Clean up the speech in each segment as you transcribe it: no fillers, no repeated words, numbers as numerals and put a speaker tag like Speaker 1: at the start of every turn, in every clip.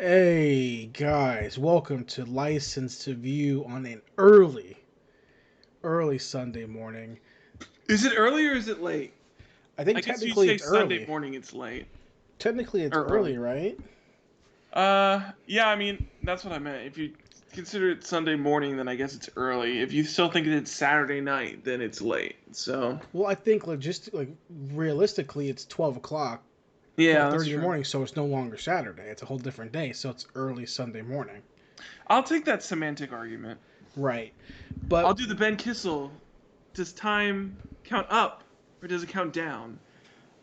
Speaker 1: Hey guys, welcome to License to View on an early Sunday morning.
Speaker 2: Is it early or is it late?
Speaker 1: I
Speaker 2: I
Speaker 1: think
Speaker 2: guess you
Speaker 1: technically
Speaker 2: say
Speaker 1: it's
Speaker 2: Sunday
Speaker 1: early.
Speaker 2: morning, it's late
Speaker 1: Technically it's
Speaker 2: or
Speaker 1: early,
Speaker 2: early.
Speaker 1: right?
Speaker 2: Yeah, I mean that's what I meant. If you consider it Sunday morning, then I guess it's early. If you still think it's Saturday night, then it's late. So
Speaker 1: Well, I think realistically it's 12 o'clock,
Speaker 2: yeah,
Speaker 1: twelve
Speaker 2: that's
Speaker 1: thirty in the
Speaker 2: true.
Speaker 1: morning, so it's no longer Saturday. It's a whole different day, so it's early Sunday morning.
Speaker 2: I'll take that semantic argument.
Speaker 1: Right.
Speaker 2: I'll
Speaker 1: But
Speaker 2: do the Ben Kissel. Does time count up or does it count down?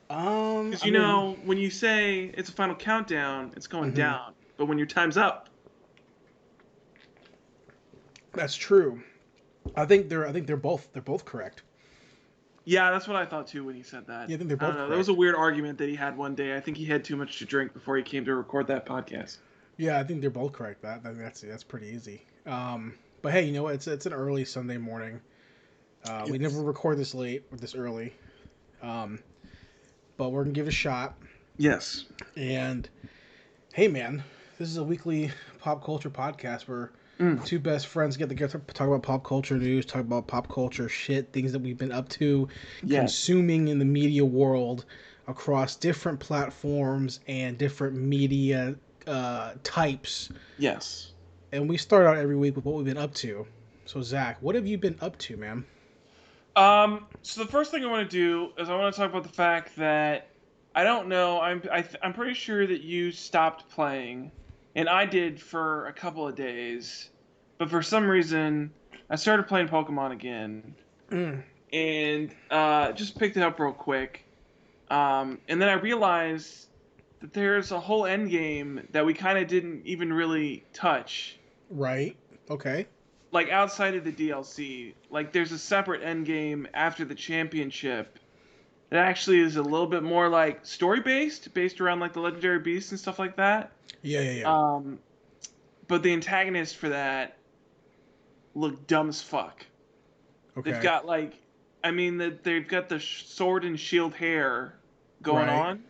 Speaker 2: Because
Speaker 1: I mean,
Speaker 2: when you say it's a final countdown, it's going
Speaker 1: mhm,
Speaker 2: down. But when your time's up,
Speaker 1: that's true. I think they're both correct.
Speaker 2: yeah, that's what I thought too when he said that.
Speaker 1: Yeah, I think they're
Speaker 2: I don't
Speaker 1: both
Speaker 2: know. That was a
Speaker 1: correct.
Speaker 2: weird argument that he had one day. I think he had too much to drink before he came to record that podcast.
Speaker 1: Yeah, I think they're both correct. That's pretty easy. But hey, you know what? It's an early Sunday morning. We never
Speaker 2: Yes.
Speaker 1: record this late or this early, um, but we're gonna give it a shot.
Speaker 2: Yes.
Speaker 1: And hey, man, this is a weekly pop culture podcast where
Speaker 2: Mm.
Speaker 1: two best friends get together to talk about pop culture news, talk about pop culture shit, things that we've been up to,
Speaker 2: Yes.
Speaker 1: consuming in the media world across different platforms and different media types.
Speaker 2: Yes.
Speaker 1: And we start out every week with what we've been up to. So Zach, what have you been up to, man?
Speaker 2: So the first thing I want to do is I want to talk about the fact that I don't know. I'm pretty sure that you stopped playing, and I did for a couple of days, but for some reason I started playing Pokemon again,
Speaker 1: Mm,
Speaker 2: and just picked it up real quick. And then I realized that there's a whole end game that we kind of didn't even really touch,
Speaker 1: right. Okay.
Speaker 2: like outside of the DLC. Like there's a separate end game after the championship that actually is a little bit more like story based around like the legendary beasts and stuff like that.
Speaker 1: Yeah, yeah, yeah.
Speaker 2: Um, but the antagonists for that look dumb as fuck. They've
Speaker 1: Okay.
Speaker 2: got like, I mean, they've got the sword and shield hair going
Speaker 1: Right.
Speaker 2: on.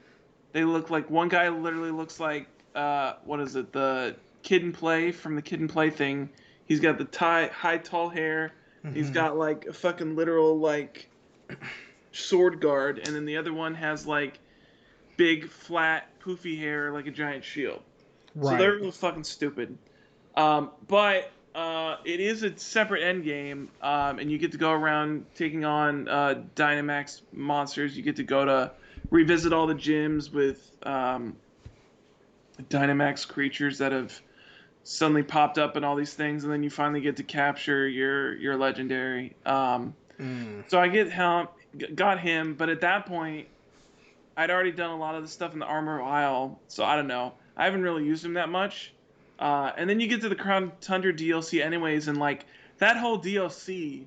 Speaker 2: They look like one guy literally looks like what is it? The Kid and Play from the Kid and Play thing. He's got the high tall hair. He's
Speaker 1: Mm-hmm.
Speaker 2: got like a fucking literal like sword guard, and then the other one has like big flat poofy hair like a giant shield. So they're
Speaker 1: Right.
Speaker 2: real fucking stupid. But it is a separate end game, and you get to go around taking on Dynamax monsters. You get to go to revisit all the gyms with Dynamax creatures that have suddenly popped up and all these things, and then you finally get to capture your legendary.
Speaker 1: Mm.
Speaker 2: So I got him, but at that point, I'd already done a lot of the stuff in the armor aisle, so I don't know. I haven't really used him that much. And then you get to the Crown Tundra DLC anyways, and like that whole DLC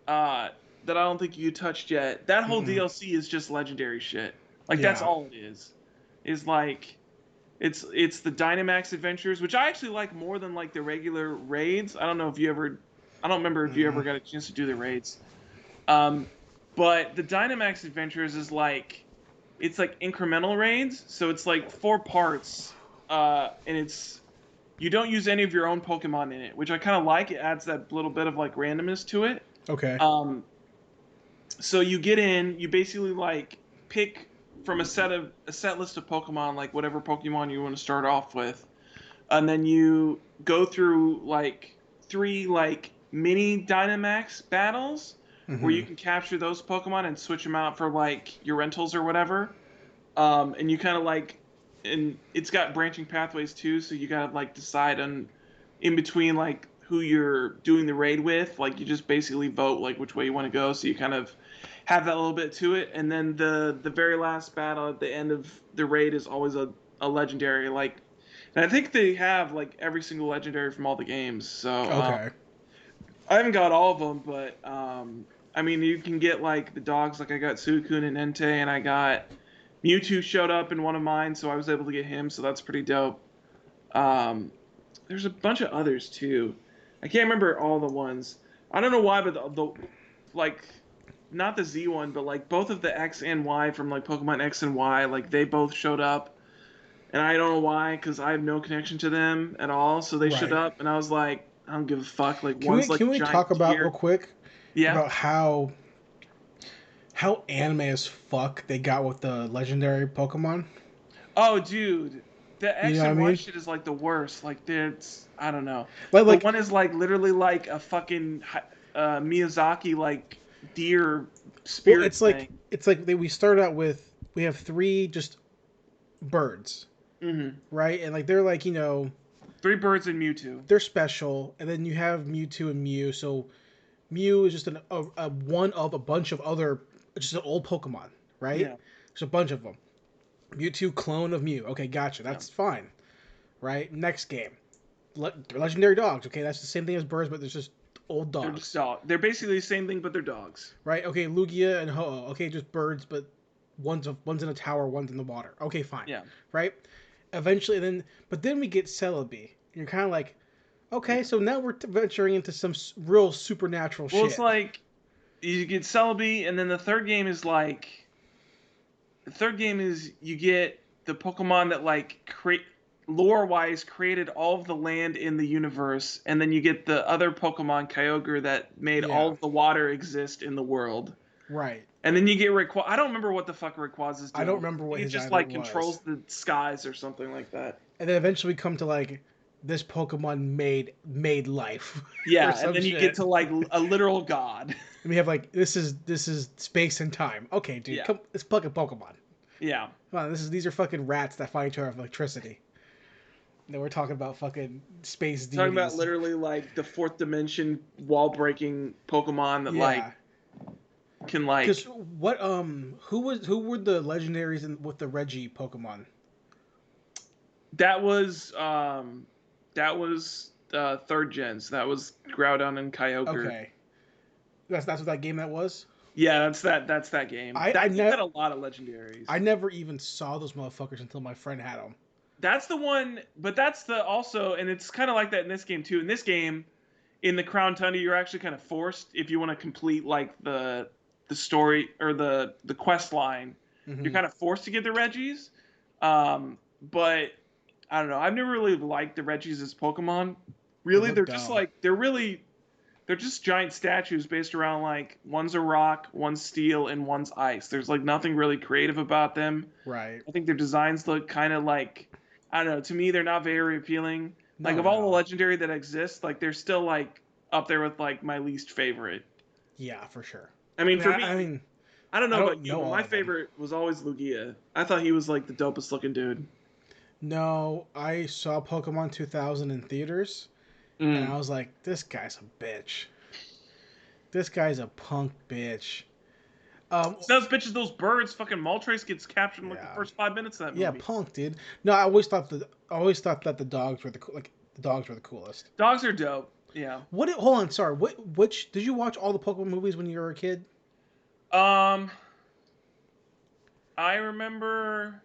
Speaker 2: that I don't think you touched yet. That whole
Speaker 1: Mm-mm.
Speaker 2: DLC is just legendary shit. Like that's
Speaker 1: Yeah.
Speaker 2: all it is. Is like it's the Dynamax adventures, which I actually like more than like the regular raids. I don't remember if you ever
Speaker 1: Mm-mm.
Speaker 2: got a chance to do the raids. Um, but the Dynamax adventures is like it's like incremental raids, so it's like 4 parts, and it's you don't use any of your own Pokemon in it, which I kind of like. It adds that little bit of like randomness to it.
Speaker 1: Okay.
Speaker 2: Um, so you get in, you basically like pick from a set list of Pokemon, like whatever Pokemon you want to start off with, and then you go through like three like mini Dynamax battles where
Speaker 1: Mm-hmm.
Speaker 2: you can capture those Pokemon and switch them out for like your rentals or whatever. And you kind of like, and it's got branching pathways too, so you gotta like decide on in between like who you're doing the raid with. Like you just basically vote like which way you want to go, so you kind of have that little bit to it. And then the very last battle at the end of the raid is always a legendary. Like, and I think they have like every single legendary from all the games. So
Speaker 1: Okay.
Speaker 2: I haven't got all of them, but I mean you can get like the dogs. Like I got Suicune and Entei, and I got Mewtwo showed up in one of mine, so I was able to get him. So that's pretty dope. Um, there's a bunch of others too. I can't remember all the ones. I don't know why, but the like not the Z one, but like both of the X and Y from like Pokemon X and Y, like they both showed up. and I don't know why, because I have no connection to them at all. So they showed
Speaker 1: Right.
Speaker 2: up, and I was like, I don't give a fuck. Like
Speaker 1: Can we
Speaker 2: one's like
Speaker 1: can
Speaker 2: a
Speaker 1: we
Speaker 2: giant
Speaker 1: talk about real
Speaker 2: deer.
Speaker 1: quick
Speaker 2: Yeah.
Speaker 1: about how anime as fuck they got with the legendary Pokemon?
Speaker 2: Oh, dude, the
Speaker 1: You know
Speaker 2: X
Speaker 1: what I
Speaker 2: and Y
Speaker 1: mean?
Speaker 2: shit is like the worst. Like, it's I don't know. The
Speaker 1: Like
Speaker 2: one is like literally like a fucking Miyazaki like deer
Speaker 1: well,
Speaker 2: spirit thing.
Speaker 1: it's like we start out with we have three just birds,
Speaker 2: Hmm.
Speaker 1: right? And like they're like
Speaker 2: Three birds and Mewtwo.
Speaker 1: they're special, and then you have Mewtwo and Mew. So Mew is just a one of a bunch of other just an old Pokemon, right?
Speaker 2: Yeah,
Speaker 1: There's a bunch of them. Mewtwo clone of Mew. Okay, gotcha.
Speaker 2: yeah.
Speaker 1: That's fine, right? Next game, they're legendary dogs. Okay, that's the same thing as birds, but there's just old
Speaker 2: They're just
Speaker 1: dogs,
Speaker 2: dog. They're basically the same thing, but they're dogs.
Speaker 1: right? Okay, Lugia and Ho-Oh. Okay, just birds, but one's in a tower, one's in the water. Okay, fine,
Speaker 2: Yeah,
Speaker 1: right? Eventually, but then we get Celebi. You're kind of like, okay,
Speaker 2: yeah.
Speaker 1: so now we're venturing into some real supernatural
Speaker 2: Well, it's
Speaker 1: shit.
Speaker 2: like you get Celebi, and then the third game is you get the Pokemon that like create lore wise created all of the land in the universe, and then you get the other Pokemon Kyogre that made all
Speaker 1: Yeah,
Speaker 2: of the water exist in the world.
Speaker 1: right.
Speaker 2: And then you get Rayquaza. I don't remember what the fuck Rayquaza's
Speaker 1: I don't
Speaker 2: deal.
Speaker 1: remember
Speaker 2: I
Speaker 1: what
Speaker 2: think it
Speaker 1: his
Speaker 2: just
Speaker 1: either
Speaker 2: like
Speaker 1: was.
Speaker 2: controls the skies or something like that.
Speaker 1: And then eventually we come to like this Pokemon made life or
Speaker 2: Yeah, and
Speaker 1: some
Speaker 2: then you get
Speaker 1: shit.
Speaker 2: to like a literal god.
Speaker 1: And we have like this is space and time. Okay, dude,
Speaker 2: Yeah,
Speaker 1: come, it's fucking Pokemon.
Speaker 2: yeah.
Speaker 1: Come on, these are fucking rats that find each other with electricity. And we're talking about fucking space
Speaker 2: Talking about
Speaker 1: deities.
Speaker 2: literally like the fourth dimension wall breaking Pokemon that like
Speaker 1: Yeah,
Speaker 2: can
Speaker 1: because
Speaker 2: like
Speaker 1: what who were the legendaries with the Reggie Pokemon?
Speaker 2: that was third gens. That was Groudon and Kyogre.
Speaker 1: Okay, that's what that game that was.
Speaker 2: Yeah, that's that game.
Speaker 1: I
Speaker 2: That game
Speaker 1: never
Speaker 2: had a lot of legendaries.
Speaker 1: I never even saw those motherfuckers until my friend had them.
Speaker 2: That's the one, but that's the also, and it's kind of like that in this game too. In this game, in the Crown Tundra, you're actually kind of forced if you want to complete like the story or the quest line. You're
Speaker 1: Mm-hmm.
Speaker 2: kind of forced to get the Reggies, but I don't know. I've never really liked the Reggies as Pokemon.
Speaker 1: They
Speaker 2: Really,
Speaker 1: look
Speaker 2: they're just
Speaker 1: dumb.
Speaker 2: like they're just giant statues based around like one's a rock, one's steel, and one's ice. There's like nothing really creative about them.
Speaker 1: Right.
Speaker 2: I think their designs look kind of like I don't know. To me, they're not very appealing. Like
Speaker 1: No,
Speaker 2: of all the
Speaker 1: no.
Speaker 2: legendary that exist, like they're still like up there with like my least favorite.
Speaker 1: Yeah, for sure.
Speaker 2: I
Speaker 1: I
Speaker 2: mean,
Speaker 1: mean,
Speaker 2: for me,
Speaker 1: I mean,
Speaker 2: I don't
Speaker 1: I
Speaker 2: know
Speaker 1: don't
Speaker 2: about you,
Speaker 1: know
Speaker 2: but
Speaker 1: all
Speaker 2: my
Speaker 1: of them.
Speaker 2: favorite was always Lugia. I thought he was like the dopest looking dude.
Speaker 1: No, I saw Pokemon 2000 in theaters, and I
Speaker 2: Mm.
Speaker 1: was like, this guy's a bitch. This guy's a punk bitch. Um,
Speaker 2: Those bitches, those birds, fucking Moltres gets captured in like the
Speaker 1: yeah,
Speaker 2: first 5 minutes of that
Speaker 1: yeah,
Speaker 2: movie.
Speaker 1: punk, dude. No, I always thought that the dogs were the dogs were the coolest.
Speaker 2: Dogs are dope. Yeah.
Speaker 1: Hold on, sorry. Which did you watch all the Pokemon movies when you were a kid?
Speaker 2: Um, I remember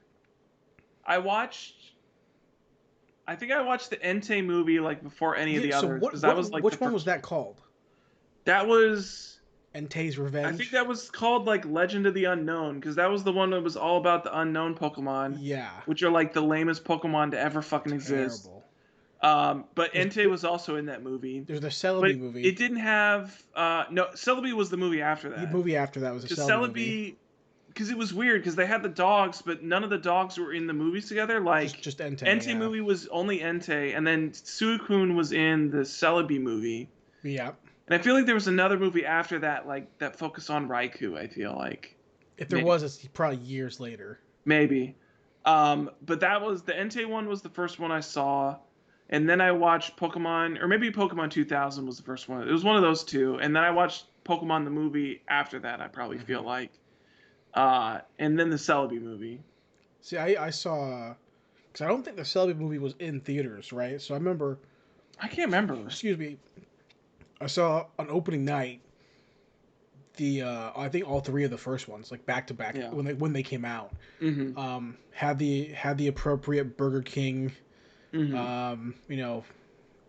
Speaker 2: I watched. I think I watched the Entei movie like before any of
Speaker 1: Yeah.
Speaker 2: the
Speaker 1: So
Speaker 2: others because that was like the
Speaker 1: which one was
Speaker 2: first.
Speaker 1: that called?
Speaker 2: That was.
Speaker 1: Entei's
Speaker 2: I think
Speaker 1: Revenge.
Speaker 2: that was called like Legend of the Unknown because that was the one that was all about the unknown Pokemon,
Speaker 1: Yeah,
Speaker 2: which are like the lamest Pokemon to ever fucking exist.
Speaker 1: terrible.
Speaker 2: But
Speaker 1: There's
Speaker 2: Entei was also in that movie,
Speaker 1: there's the
Speaker 2: but
Speaker 1: Celebi movie.
Speaker 2: it didn't have. No, Celebi was the movie after
Speaker 1: The
Speaker 2: that
Speaker 1: movie after that was a
Speaker 2: because
Speaker 1: Celebi movie.
Speaker 2: Celebi. Because it was weird because they had the dogs, but none of the dogs were in the movies together. Like
Speaker 1: Just Entei.
Speaker 2: Entei
Speaker 1: Yeah.
Speaker 2: movie was only Entei, and then Suicune was in the Celebi movie.
Speaker 1: Yeah.
Speaker 2: And I feel like there was another movie after that, like that focused on Raikou. I feel like
Speaker 1: If there
Speaker 2: maybe,
Speaker 1: was, it's probably years later.
Speaker 2: maybe. But that was the Entei one was the first one I saw, and then I watched Pokemon, or maybe Pokemon 2000 was the first one. It was one of those two, and then I watched Pokemon the movie after that. I probably feel
Speaker 1: Hmm.
Speaker 2: like, and then the Celebi movie.
Speaker 1: See, I saw because I don't think the Celebi movie was in theaters, right? So I remember,
Speaker 2: I can't remember.
Speaker 1: excuse me, I saw on opening night the I think all three of the first ones like back to back
Speaker 2: Yeah.
Speaker 1: when they came out.
Speaker 2: Mm-hmm.
Speaker 1: Had the appropriate Burger King,
Speaker 2: Mm-hmm.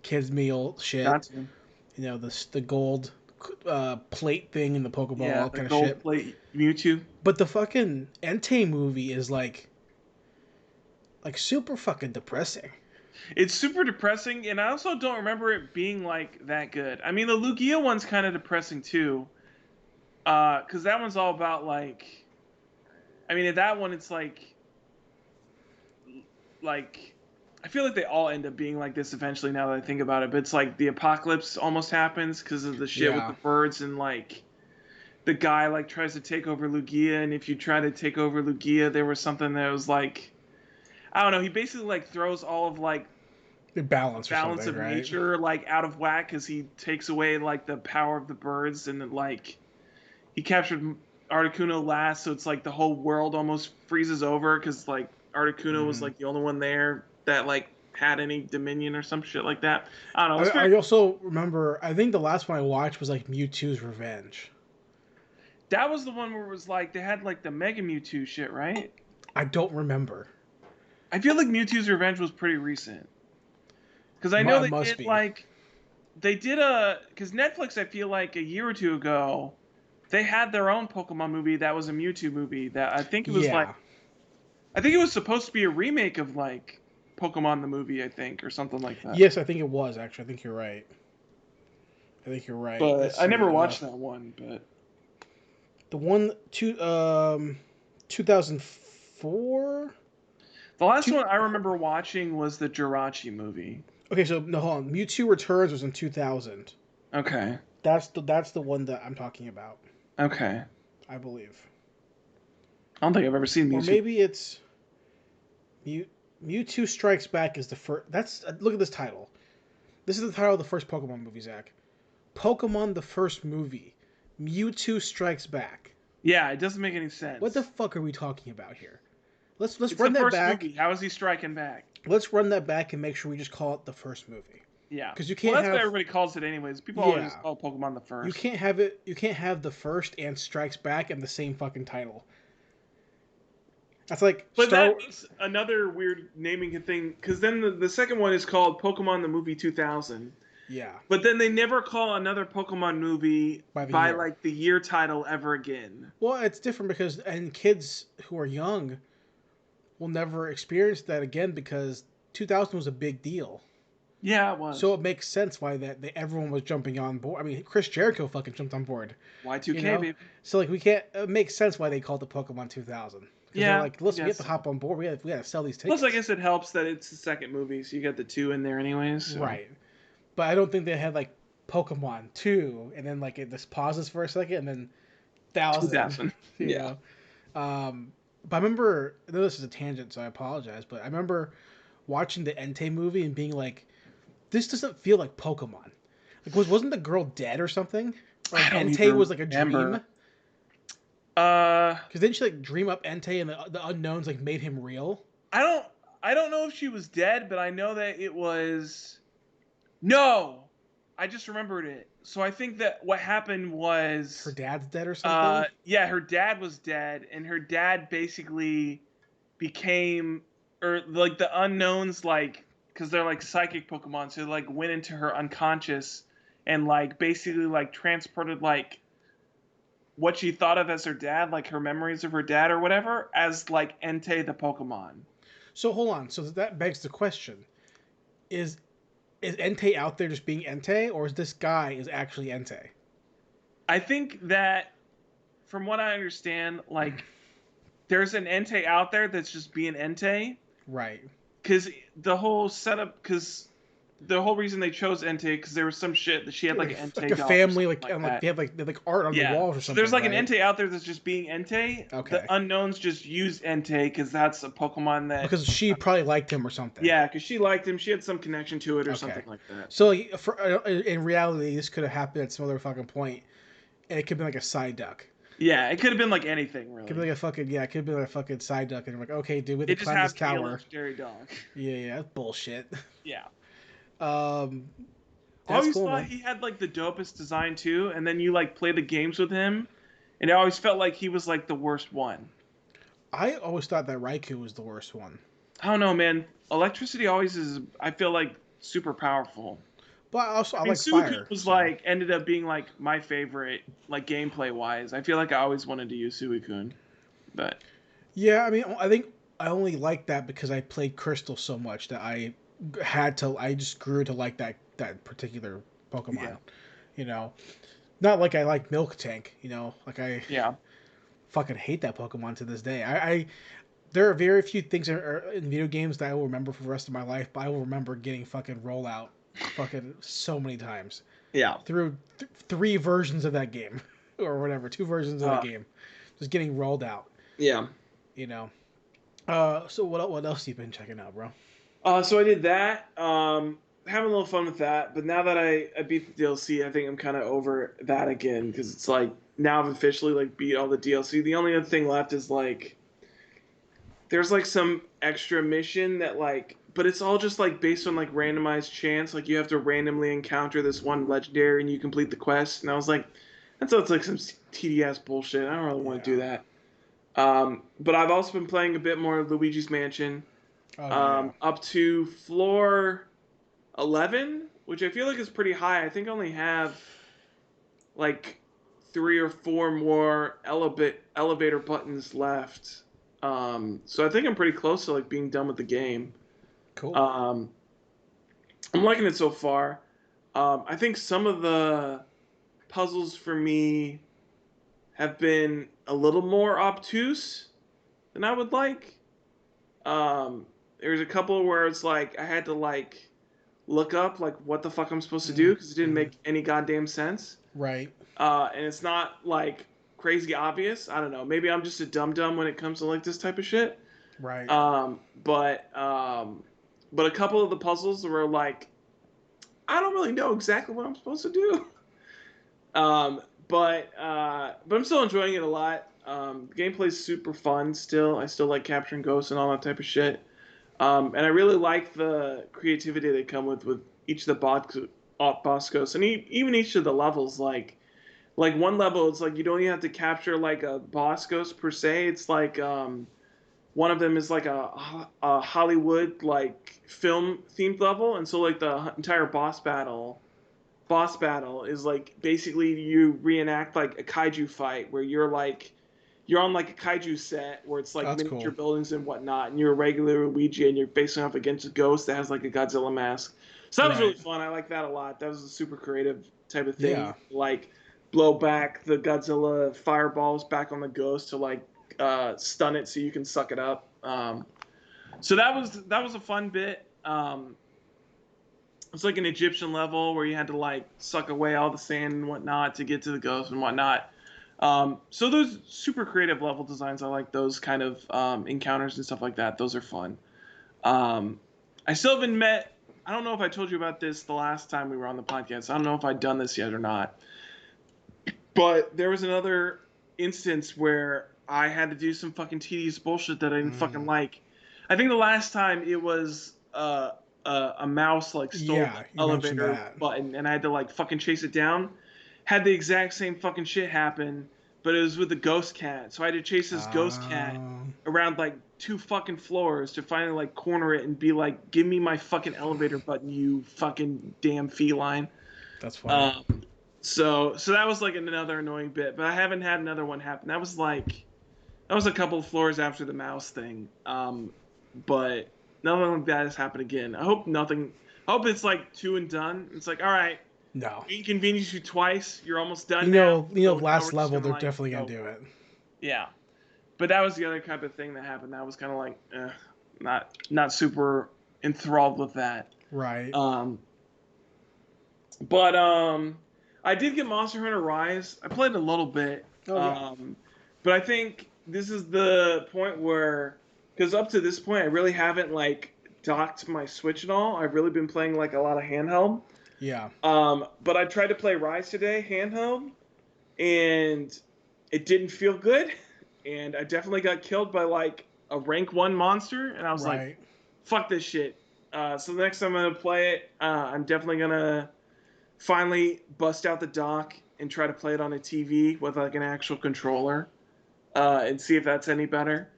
Speaker 1: kids meal shit.
Speaker 2: Gotcha.
Speaker 1: The gold plate thing in the Pokeball,
Speaker 2: Yeah,
Speaker 1: all
Speaker 2: the
Speaker 1: kind of
Speaker 2: gold
Speaker 1: shit.
Speaker 2: plate Mewtwo.
Speaker 1: But the fucking Entei movie is like like super fucking depressing.
Speaker 2: It's super depressing, and I also don't remember it being like that good. I mean, the Lugia one's kind of depressing too, because that one's all about like, I mean, in that one it's like, I feel like they all end up being like this eventually. Now that I think about it, but it's like the apocalypse almost happens because of the shit with the
Speaker 1: Yeah.
Speaker 2: birds, and like the guy like tries to take over Lugia, and if you try to take over Lugia, there was something that was like, I don't know. He basically like throws all of like
Speaker 1: The balance or
Speaker 2: balance
Speaker 1: something,
Speaker 2: of
Speaker 1: right?
Speaker 2: nature like out of whack because he takes away like the power of the birds, and then like he captured Articuno last, so it's like the whole world almost freezes over because like Articuno was
Speaker 1: Hmm.
Speaker 2: like the only one there that like had any dominion or some shit like that. I don't know. It's very.
Speaker 1: I also remember. I think the last one I watched was like Mewtwo's Revenge.
Speaker 2: That was the one where it was like they had like the Mega Mewtwo shit, right?
Speaker 1: I don't remember.
Speaker 2: I feel like Mewtwo's Revenge was pretty recent because I know
Speaker 1: It
Speaker 2: they
Speaker 1: must
Speaker 2: did
Speaker 1: be.
Speaker 2: like they did a because Netflix I feel like a year or two ago they had their own Pokemon movie that was a Mewtwo movie that I think it was like
Speaker 1: Yeah.
Speaker 2: I think it was supposed to be a remake of like Pokemon the movie, I think, or something like that.
Speaker 1: Yes, I think it was actually. I think you're right. I think you're right.
Speaker 2: But
Speaker 1: Let's
Speaker 2: I
Speaker 1: see.
Speaker 2: never watched that one. But
Speaker 1: The one 2004.
Speaker 2: the last
Speaker 1: Two.
Speaker 2: one I remember watching was the Jirachi movie.
Speaker 1: Okay, so no, hold on. Mewtwo Returns was in 2000.
Speaker 2: Okay.
Speaker 1: That's the one that I'm talking about.
Speaker 2: Okay.
Speaker 1: I believe.
Speaker 2: I don't think I've ever seen
Speaker 1: Or
Speaker 2: Mewtwo.
Speaker 1: maybe it's Mew, Mewtwo Strikes Back is the first. That's look at this title. This is the title of the first Pokemon movie, Zach. Pokemon the first movie. Mewtwo Strikes Back.
Speaker 2: Yeah, it doesn't make any
Speaker 1: What the
Speaker 2: sense.
Speaker 1: fuck are we talking about here? Let's
Speaker 2: It's the
Speaker 1: run that
Speaker 2: first
Speaker 1: back.
Speaker 2: movie. How is he striking back?
Speaker 1: Let's run that back and make sure we just call it the first movie.
Speaker 2: Yeah.
Speaker 1: Because you
Speaker 2: Well,
Speaker 1: can't
Speaker 2: that's what
Speaker 1: have
Speaker 2: everybody calls it, anyways. People always just
Speaker 1: yeah.
Speaker 2: call Pokemon the
Speaker 1: You
Speaker 2: first.
Speaker 1: can't have it. You can't have the first and Strikes Back in the same fucking title. That's like
Speaker 2: But
Speaker 1: Star.
Speaker 2: that makes another weird naming thing, because then the second one is called Pokemon the Movie 2000.
Speaker 1: Yeah,
Speaker 2: But then they never call another Pokemon movie
Speaker 1: by the
Speaker 2: by
Speaker 1: year.
Speaker 2: like the year title ever again.
Speaker 1: Well, it's different because and kids who are young will never experience that again because 2000 was a big deal.
Speaker 2: Yeah, it was.
Speaker 1: So it makes sense why everyone was jumping on board. I mean, Chris Jericho fucking jumped on board, you
Speaker 2: Y2K,
Speaker 1: know.
Speaker 2: baby.
Speaker 1: So like we can't. It makes sense why they called it Pokemon 2000 because they're
Speaker 2: Yeah,
Speaker 1: like,
Speaker 2: I
Speaker 1: listen, we have
Speaker 2: guess
Speaker 1: to
Speaker 2: so.
Speaker 1: hop on board. We gotta sell these
Speaker 2: Plus, I
Speaker 1: tickets.
Speaker 2: guess it helps that it's the second movie, so you got the two in there anyways. So.
Speaker 1: Right. But I don't think they had like Pokemon 2 and then like it just pauses for a second and then 1000.
Speaker 2: 2000.
Speaker 1: You
Speaker 2: Yeah.
Speaker 1: know. But I remember. I know this is a tangent, so I apologize. But I remember watching the Entei movie and being like, "This doesn't feel like Pokemon." Like, wasn't the girl dead or something? Or
Speaker 2: I
Speaker 1: like
Speaker 2: don't
Speaker 1: Entei
Speaker 2: even
Speaker 1: was like a dream?
Speaker 2: remember. Uh,
Speaker 1: Because didn't she like dream up Entei and the unknowns like made him real?
Speaker 2: I don't. I don't know if she was dead, but I know that it was. No, I just remembered it. So I think that what happened
Speaker 1: Her
Speaker 2: was,
Speaker 1: dad's dead or something?
Speaker 2: yeah, her dad was dead, and her dad basically became, or like the unknowns, like, because they're like psychic Pokemon, so like went into her unconscious, and like basically like transported like what she thought of as her dad, like her memories of her dad or whatever, as like Entei the Pokemon.
Speaker 1: So hold on. So that begs the question: Is is Entei out there just being Entei, or is this guy is actually Entei?
Speaker 2: I think that from what I understand, like there's an Entei out there that's just being Entei,
Speaker 1: Right.
Speaker 2: because the whole setup, because the whole reason they chose Entei, because there was some shit that she had like an
Speaker 1: Like
Speaker 2: Entei
Speaker 1: a
Speaker 2: doll or
Speaker 1: family,
Speaker 2: something
Speaker 1: like
Speaker 2: like
Speaker 1: and like
Speaker 2: that.
Speaker 1: they have like art on the
Speaker 2: Yeah.
Speaker 1: walls or
Speaker 2: So
Speaker 1: something.
Speaker 2: there's like
Speaker 1: right?
Speaker 2: an Entei out there that's just being Entei.
Speaker 1: Okay.
Speaker 2: The unknowns just use Entei because that's a Pokemon that.
Speaker 1: Because she probably liked him or something.
Speaker 2: Yeah, because she liked him. She had some connection to it or
Speaker 1: Okay.
Speaker 2: something like that.
Speaker 1: So in reality, this could have happened at some other fucking point, and it could be like a side duck.
Speaker 2: Yeah, it could have been like anything
Speaker 1: It could be
Speaker 2: really.
Speaker 1: like a fucking yeah. It could be like a fucking side duck, and you're like, okay, dude, we have to
Speaker 2: It just
Speaker 1: climb this
Speaker 2: happened to be a
Speaker 1: tower.
Speaker 2: legendary dog.
Speaker 1: Yeah, that's bullshit.
Speaker 2: Yeah.
Speaker 1: Um,
Speaker 2: I
Speaker 1: that's
Speaker 2: always
Speaker 1: cool,
Speaker 2: thought
Speaker 1: man.
Speaker 2: he had like the dopest design too, and then you like play the games with him, and I always felt like he was like the worst one.
Speaker 1: I always thought that Raikou was the worst one,
Speaker 2: I don't know, man. Electricity always is. I feel like super powerful.
Speaker 1: but I
Speaker 2: I mean,
Speaker 1: like
Speaker 2: Suicune
Speaker 1: fire.
Speaker 2: was
Speaker 1: So
Speaker 2: like ended up being like my favorite, like gameplay wise. I feel like I always wanted to use Suicune, but
Speaker 1: yeah, I mean, I think I only like that because I played Crystal so much that I just grew to like that particular
Speaker 2: Yeah.
Speaker 1: Pokemon. You know, not like I like Milk Tank. Like I
Speaker 2: Yeah.
Speaker 1: fucking hate that Pokemon to this day. I there are very few things in video games that I will remember for the rest of my life, but I will remember getting fucking rollout fucking so many times
Speaker 2: Yeah.
Speaker 1: through three versions of that game or whatever, two versions of that
Speaker 2: Uh,
Speaker 1: game, just getting rolled out.
Speaker 2: yeah.
Speaker 1: You know. So what else you been checking out, bro?
Speaker 2: So I did that. Having a little fun with that. But now that I beat the DLC, I think I'm kind of over that again because it's like now I've officially like beat all the DLC. The only other thing left is like there's like some extra mission that like, but it's all just like based on like randomized chance. Like you have to randomly encounter this one legendary and you complete the quest. And I was like, that sounds like some TDS bullshit. I don't really want to do
Speaker 1: Yeah.
Speaker 2: that. But I've also been playing a bit more of Luigi's Mansion,
Speaker 1: Oh yeah.
Speaker 2: up to floor 11, which I feel like is pretty high. I think I only have like three or four more elevator buttons left. So I think I'm pretty close to like being done with the game.
Speaker 1: Cool.
Speaker 2: Um, I'm liking it so far. I think some of the puzzles for me have been a little more obtuse than I would like. There's a couple where it's like I had to like look up like what the fuck I'm supposed to do because it didn't
Speaker 1: Mm-hmm.
Speaker 2: make any goddamn sense.
Speaker 1: Right.
Speaker 2: And it's not like crazy obvious. I don't know. Maybe I'm just a dum dum when it comes to like this type of shit.
Speaker 1: Right.
Speaker 2: Um, but um, but a couple of the puzzles were like I don't really know exactly what I'm supposed to do. But I'm still enjoying it a lot. The gameplay's super fun still. I still like capturing ghosts and all that type of shit. And I really like the creativity they come with each of the boss ghosts and even each of the levels. Like one level, it's like you don't even have to capture like a boss ghost per se. It's like one of them is like a Hollywood like film themed level, and so like the entire boss battle is like basically you reenact like a kaiju fight where you're on like a kaiju set where it's
Speaker 1: Oh,
Speaker 2: like
Speaker 1: that's
Speaker 2: miniature
Speaker 1: cool.
Speaker 2: buildings and whatnot, and you're a regular Luigi and you're facing off against a ghost that has like a Godzilla mask. So that was really
Speaker 1: Right.
Speaker 2: fun. I like that a lot. That was a super creative type of thing.
Speaker 1: Yeah.
Speaker 2: Like blow back the Godzilla fireballs back on the ghost to like stun it so you can suck it up. So that was a fun bit. It's like an Egyptian level where you had to like suck away all the sand and whatnot to get to the ghost and whatnot. So those super creative level designs, I like those kind of encounters and stuff like that. Those are fun. I still haven't met. I don't know if I told you about this the last time we were on the podcast. I don't know if I'd done this yet or not. But there was another instance where I had to do some fucking tedious bullshit that I didn't fucking
Speaker 1: Mm.
Speaker 2: like. I think the last time it was a mouse like stole the
Speaker 1: Yeah. You mentioned
Speaker 2: elevator
Speaker 1: that.
Speaker 2: button and I had to like fucking chase it down. Had the exact same fucking shit happen, but it was with the ghost cat. So I had to chase this ghost cat
Speaker 1: Um.
Speaker 2: around like two fucking floors to finally like corner it and be like, "Give me my fucking elevator button, you fucking damn feline."
Speaker 1: That's funny.
Speaker 2: Um, so that was like another annoying bit, but I haven't had another one happen. That was a couple of floors after the mouse thing. But nothing like that has happened again. I hope nothing. I hope it's like two and done. It's like, all right,
Speaker 1: No.
Speaker 2: we inconvenienced you twice. You're almost done
Speaker 1: You
Speaker 2: now.
Speaker 1: know. You know.
Speaker 2: So now we're
Speaker 1: Last
Speaker 2: just
Speaker 1: level,
Speaker 2: gonna
Speaker 1: they're
Speaker 2: like
Speaker 1: definitely gonna
Speaker 2: go.
Speaker 1: do it.
Speaker 2: Yeah. But that was the other type of thing that happened. That was kind of like, not super enthralled with that.
Speaker 1: Right.
Speaker 2: Um, but I did get Monster Hunter Rise. I played a little bit,
Speaker 1: Oh yeah.
Speaker 2: but I think this is the point where, because up to this point, I really haven't like docked my Switch at all. I've really been playing like a lot of handheld.
Speaker 1: Yeah.
Speaker 2: But I tried to play Rise today handheld, and it didn't feel good, and I definitely got killed by like a rank 1 monster, and I was like,
Speaker 1: Right.
Speaker 2: fuck this shit. So the next time I'm gonna play it, I'm definitely gonna finally bust out the dock and try to play it on a TV with like an actual controller, and see if that's any better.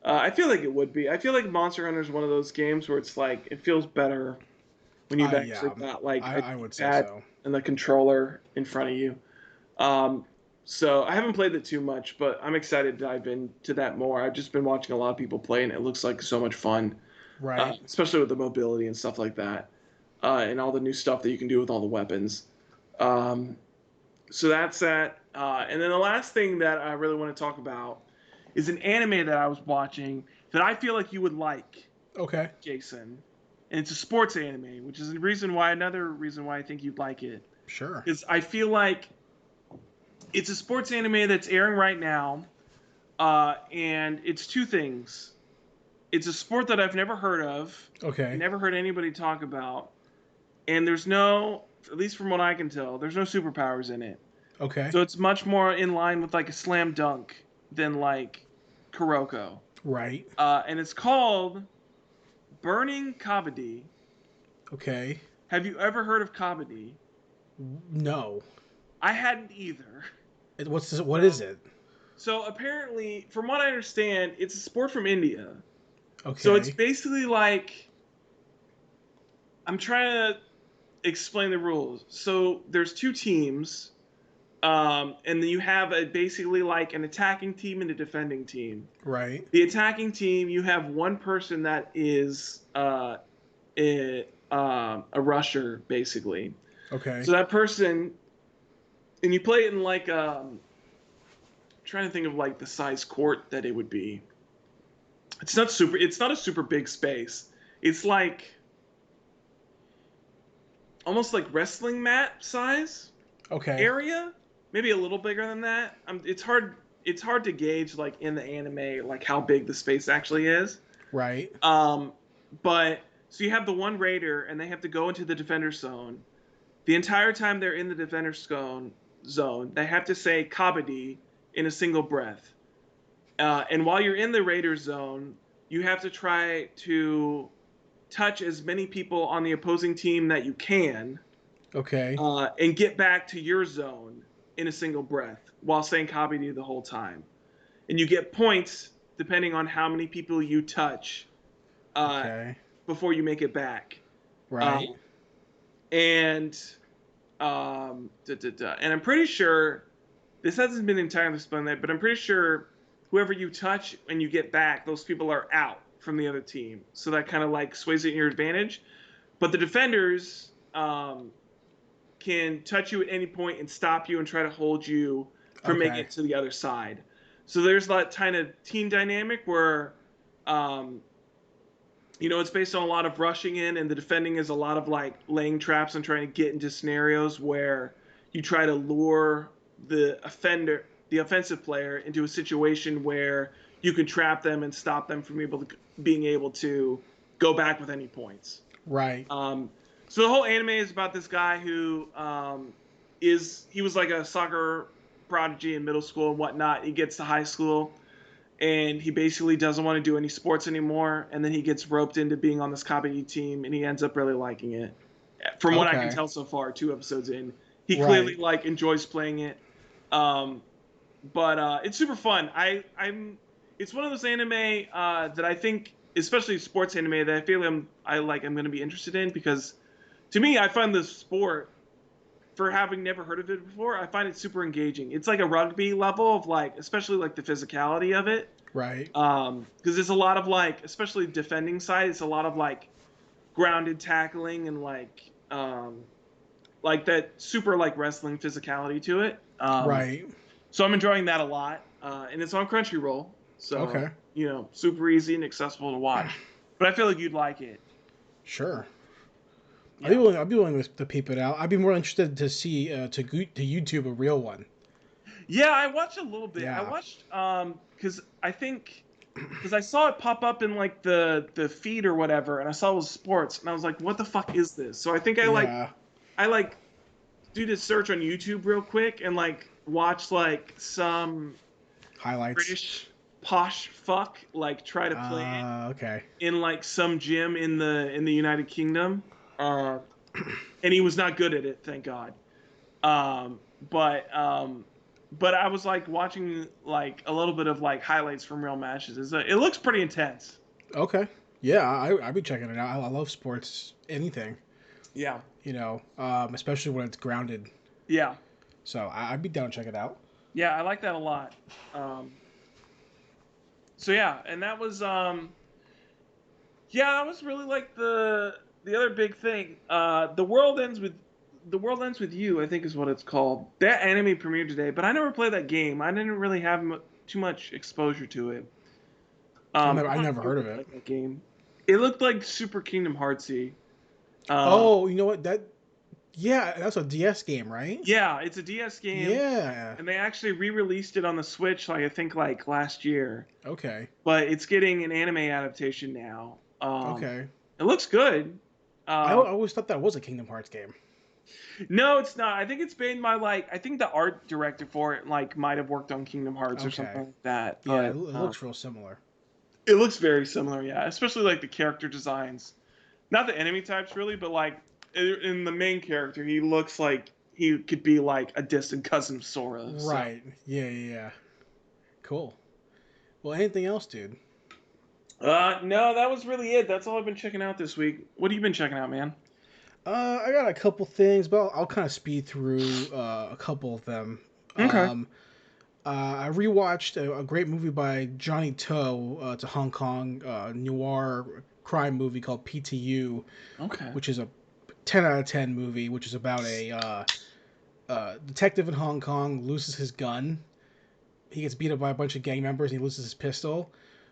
Speaker 2: I feel like it would be. I feel like Monster Hunter is one of those games where it's like it feels better when you've actually
Speaker 1: Yeah.
Speaker 2: got like a
Speaker 1: I would say
Speaker 2: pad
Speaker 1: so.
Speaker 2: and the controller in front of you. Um, So I haven't played it too much, but I'm excited to dive into that more. I've just been watching a lot of people play, and it looks like so much fun,
Speaker 1: Right.
Speaker 2: especially with the mobility and stuff like that, and all the new stuff that you can do with all the weapons. Um, so that's that. And then the last thing that I really want to talk about is an anime that I was watching that I feel like you would like,
Speaker 1: Okay.
Speaker 2: Jason. And it's a sports anime, which is another reason why I think you'd like it.
Speaker 1: Sure.
Speaker 2: Because I feel like it's a sports anime that's airing right now, and it's two things. It's a sport that I've never heard of,
Speaker 1: Okay.
Speaker 2: never heard anybody talk about, and there's no, at least from what I can tell, there's no superpowers in it.
Speaker 1: Okay.
Speaker 2: So it's much more in line with like a slam dunk than like Kuroko.
Speaker 1: Right.
Speaker 2: And it's called Burning Kabaddi.
Speaker 1: Okay.
Speaker 2: Have you ever heard of Kabaddi?
Speaker 1: No.
Speaker 2: I hadn't either.
Speaker 1: What's this, what is
Speaker 2: So,
Speaker 1: it?
Speaker 2: so apparently, from what I understand, it's a sport from India. So it's
Speaker 1: Okay.
Speaker 2: basically like, I'm trying to explain the rules. So there's two teams, and then you have basically like an attacking team and a defending team.
Speaker 1: Right.
Speaker 2: The attacking team, you have one person that is a rusher, basically.
Speaker 1: Okay.
Speaker 2: So that person, and you play it in like trying to think of like the size court that it would be. It's not super. It's not a super big space. It's like almost like wrestling mat size
Speaker 1: Okay.
Speaker 2: area, maybe a little bigger than that. It's hard. It's hard to gauge like in the anime like how big the space actually is.
Speaker 1: Right.
Speaker 2: Um, but so you have the one raider, and they have to go into the defender zone. The entire time they're in the defender zone, they have to say Kabaddi in a single breath. And while you're in the raider zone, you have to try to touch as many people on the opposing team that you can,
Speaker 1: Okay.
Speaker 2: and get back to your zone in a single breath while saying Kabaddi the whole time. And you get points depending on how many people you touch uh,
Speaker 1: Okay.
Speaker 2: before you make it back. Uh,
Speaker 1: Right.
Speaker 2: and and I'm pretty sure this hasn't been entirely explained yet, but I'm pretty sure whoever you touch and you get back, those people are out from the other team. So that kind of like sways it in your advantage. But the defenders can touch you at any point and stop you and try to hold you from making
Speaker 1: Okay.
Speaker 2: it to the other side. So there's that kind of team dynamic where, um, it's based on a lot of rushing in, and the defending is a lot of like laying traps and trying to get into scenarios where you try to lure the offensive player, into a situation where you can trap them and stop them from being able to go back with any points.
Speaker 1: Right.
Speaker 2: So the whole anime is about this guy who he was like a soccer prodigy in middle school and whatnot. He gets to high school and he basically doesn't want to do any sports anymore. And then he gets roped into being on this Kabaddi team, and he ends up really liking it. From what I can
Speaker 1: Okay.
Speaker 2: tell so far, 2 episodes in, he clearly
Speaker 1: Right.
Speaker 2: like enjoys playing it. Um, but it's super fun. It's one of those anime that I think, especially sports anime, that I feel I'm going to be interested in, because to me, I find the sport, for having never heard of it before, I find it super engaging. It's like a rugby level of like, especially like the physicality of it.
Speaker 1: Right.
Speaker 2: Because there's a lot of like, especially defending side, it's a lot of like grounded tackling and like that super like wrestling physicality to it.
Speaker 1: Right.
Speaker 2: So I'm enjoying that a lot, and it's on Crunchyroll, so
Speaker 1: Okay.
Speaker 2: super easy and accessible to watch. But I feel like you'd like it.
Speaker 1: Sure.
Speaker 2: Yeah.
Speaker 1: I'd be willing to peep it out. I'd be more interested to see to YouTube a real one.
Speaker 2: Yeah, I watched a little bit. I
Speaker 1: Yeah.
Speaker 2: watched because I saw it pop up in like the feed or whatever, and I saw it was sports, and I was like, what the fuck is this? So I think
Speaker 1: Yeah.
Speaker 2: I like do this search on YouTube real quick and like watch like some
Speaker 1: Highlights.
Speaker 2: British posh fuck like try to play it
Speaker 1: Okay.
Speaker 2: in like some gym in the United Kingdom, uh, and he was not good at it, thank God. Um, but um, but I was like watching like a little bit of like highlights from real matches. It looks pretty intense.
Speaker 1: Okay. Yeah, I'd be checking it out. I love sports. Anything.
Speaker 2: Yeah,
Speaker 1: Especially when it's grounded.
Speaker 2: yeah.
Speaker 1: So I'd be down to check it out.
Speaker 2: Yeah, I like that a lot. So yeah, and that was yeah, that was really like the other big thing. The world ends with you, I think is what it's called. That anime premiered today, but I never played that game. I didn't really have too much exposure to it. I
Speaker 1: I
Speaker 2: want
Speaker 1: never
Speaker 2: to
Speaker 1: heard
Speaker 2: really
Speaker 1: of it.
Speaker 2: like that game. It looked like Super Kingdom Heartsy. Um,
Speaker 1: Oh, you know what? Yeah, that's a DS game, right?
Speaker 2: yeah, it's a DS game,
Speaker 1: Yeah.
Speaker 2: and they actually re-released it on the Switch, like I think like last year.
Speaker 1: Okay.
Speaker 2: But it's getting an anime adaptation now.
Speaker 1: Okay.
Speaker 2: It looks good.
Speaker 1: I
Speaker 2: Um,
Speaker 1: always thought that was a Kingdom Hearts game.
Speaker 2: no, it's not. I think it's made by like I think the art director for it like might have worked on Kingdom Hearts or
Speaker 1: Okay.
Speaker 2: something like that.
Speaker 1: All right.
Speaker 2: Yeah,
Speaker 1: It looks real similar.
Speaker 2: it looks very similar. Yeah, especially like the character designs. Not the enemy types really, but like in the main character, he looks like he could be like a distant cousin of Sora. So,
Speaker 1: Right. Yeah. Yeah. Yeah. Cool. Well, anything else, dude?
Speaker 2: no, that was really it. That's all I've been checking out this week. What have you been checking out, man?
Speaker 1: I got a couple things, but I'll kind of speed through a couple of them.
Speaker 2: Okay.
Speaker 1: I rewatched a great movie by Johnny To. It's a Hong Kong noir crime movie called PTU,
Speaker 2: Okay.
Speaker 1: which is a 10 out of 10 movie, which is about a detective in Hong Kong loses his gun. He gets beat up by a bunch of gang members and he loses his pistol.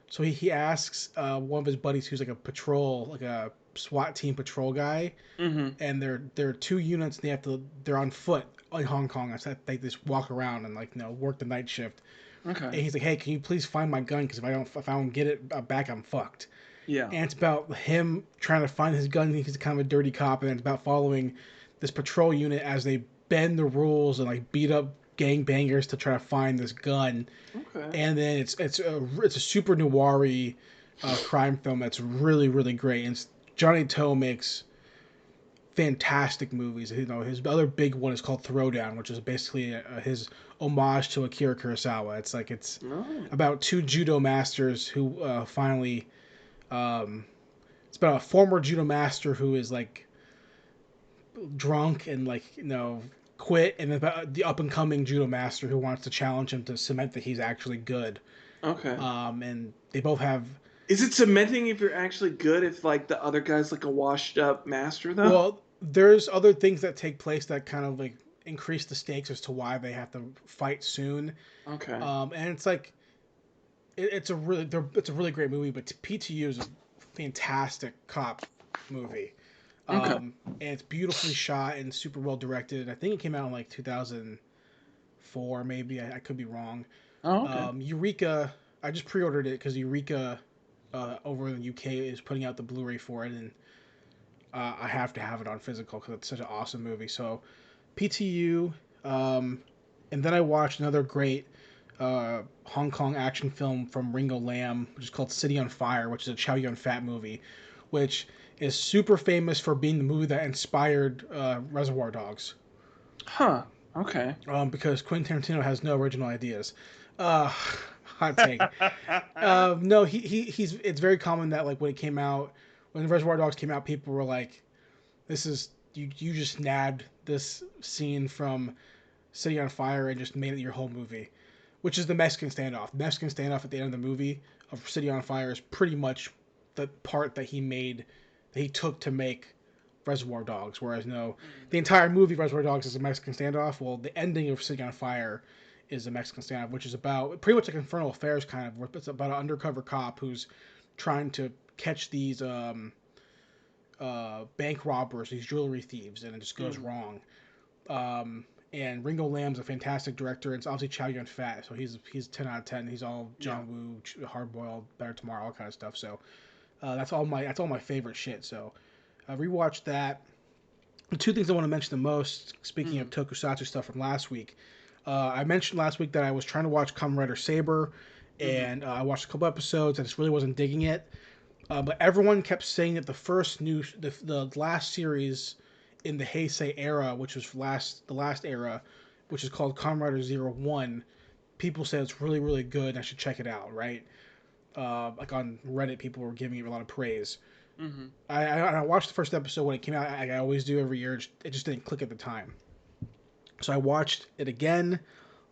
Speaker 1: So he asks one of his buddies who's like a patrol, like a SWAT team patrol guy,
Speaker 2: Mm-hmm.
Speaker 1: and they're two units. And they're on foot in Hong Kong. So they just walk around and like work the night shift.
Speaker 2: Okay.
Speaker 1: And he's like, "Hey, can you please find my gun? Because if I don't get it back, I'm fucked."
Speaker 2: Yeah.
Speaker 1: And it's about him trying to find his gun. He's kind of a dirty cop, and it's about following this patrol unit as they bend the rules and like beat up gang bangers to try to find this gun.
Speaker 2: Okay.
Speaker 1: And then it's a super noir crime film that's really really great. And Johnny To makes fantastic movies. His other big one is called Throwdown, which is basically his homage to Akira Kurosawa. It's
Speaker 2: No.
Speaker 1: about two judo masters who finally. It's about a former judo master who is like drunk and like quit, and about the up and coming judo master who wants to challenge him to cement that he's actually good.
Speaker 2: Okay.
Speaker 1: And they both have.
Speaker 2: Is it cementing if you're actually good if like the other guy's like a washed up master though?
Speaker 1: Well, there's other things that take place that kind of like increase the stakes as to why they have to fight soon.
Speaker 2: Okay.
Speaker 1: And it's like it's a really great movie, but PTU is a fantastic cop movie.
Speaker 2: Okay.
Speaker 1: And it's beautifully shot and super well directed. I think it came out in like 2004, maybe. I could be wrong.
Speaker 2: Oh, okay.
Speaker 1: Eureka, I just pre-ordered it because Eureka over in the UK is putting out the Blu-ray for it, and I have to have it on physical because it's such an awesome movie. So PTU, and then I watched another great Hong Kong action film from Ringo Lam, which is called City on Fire, which is a Chow Yun Fat movie, which is super famous for being the movie that inspired Reservoir Dogs.
Speaker 2: Huh. Okay.
Speaker 1: Because Quentin Tarantino has no original ideas. Uh, hot take. No, he's. It's very common that like when Reservoir Dogs came out, people were like, "This is you just nabbed this scene from City on Fire and just made it your whole movie," which is the Mexican standoff. The Mexican standoff at the end of the movie of City on Fire is pretty much the part that he took to make Reservoir Dogs. Whereas no, the entire movie Reservoir Dogs is a Mexican standoff. Well, the ending of City on Fire is a Mexican standoff, which is about pretty much like Infernal Affairs kind of. It's about an undercover cop who's trying to catch these bank robbers, these jewelry thieves, and it just goes
Speaker 2: Mm.
Speaker 1: wrong. And Ringo Lam's a fantastic director. It's obviously Chow Yun Fat, so he's 10 out of 10. He's all
Speaker 2: Yeah.
Speaker 1: John Woo, Hard Boiled, Better Tomorrow, all kind of stuff. So that's all my favorite shit. So I rewatched that. The two things I want to mention the most, speaking of
Speaker 2: Mm.
Speaker 1: tokusatsu stuff from last week, I mentioned last week that I was trying to watch Kamen Rider Saber,
Speaker 2: Mm-hmm.
Speaker 1: and I watched a couple episodes. I just really wasn't digging it. But everyone kept saying that the last series in the Heisei era, which was the last era, which is called Kamen Rider Zero One, people said it's really really good. And I should check it out, right? Like on Reddit, people were giving it a lot of praise.
Speaker 2: Mm-hmm.
Speaker 1: I watched the first episode when it came out. I always do every year. It just didn't click at the time. So I watched it again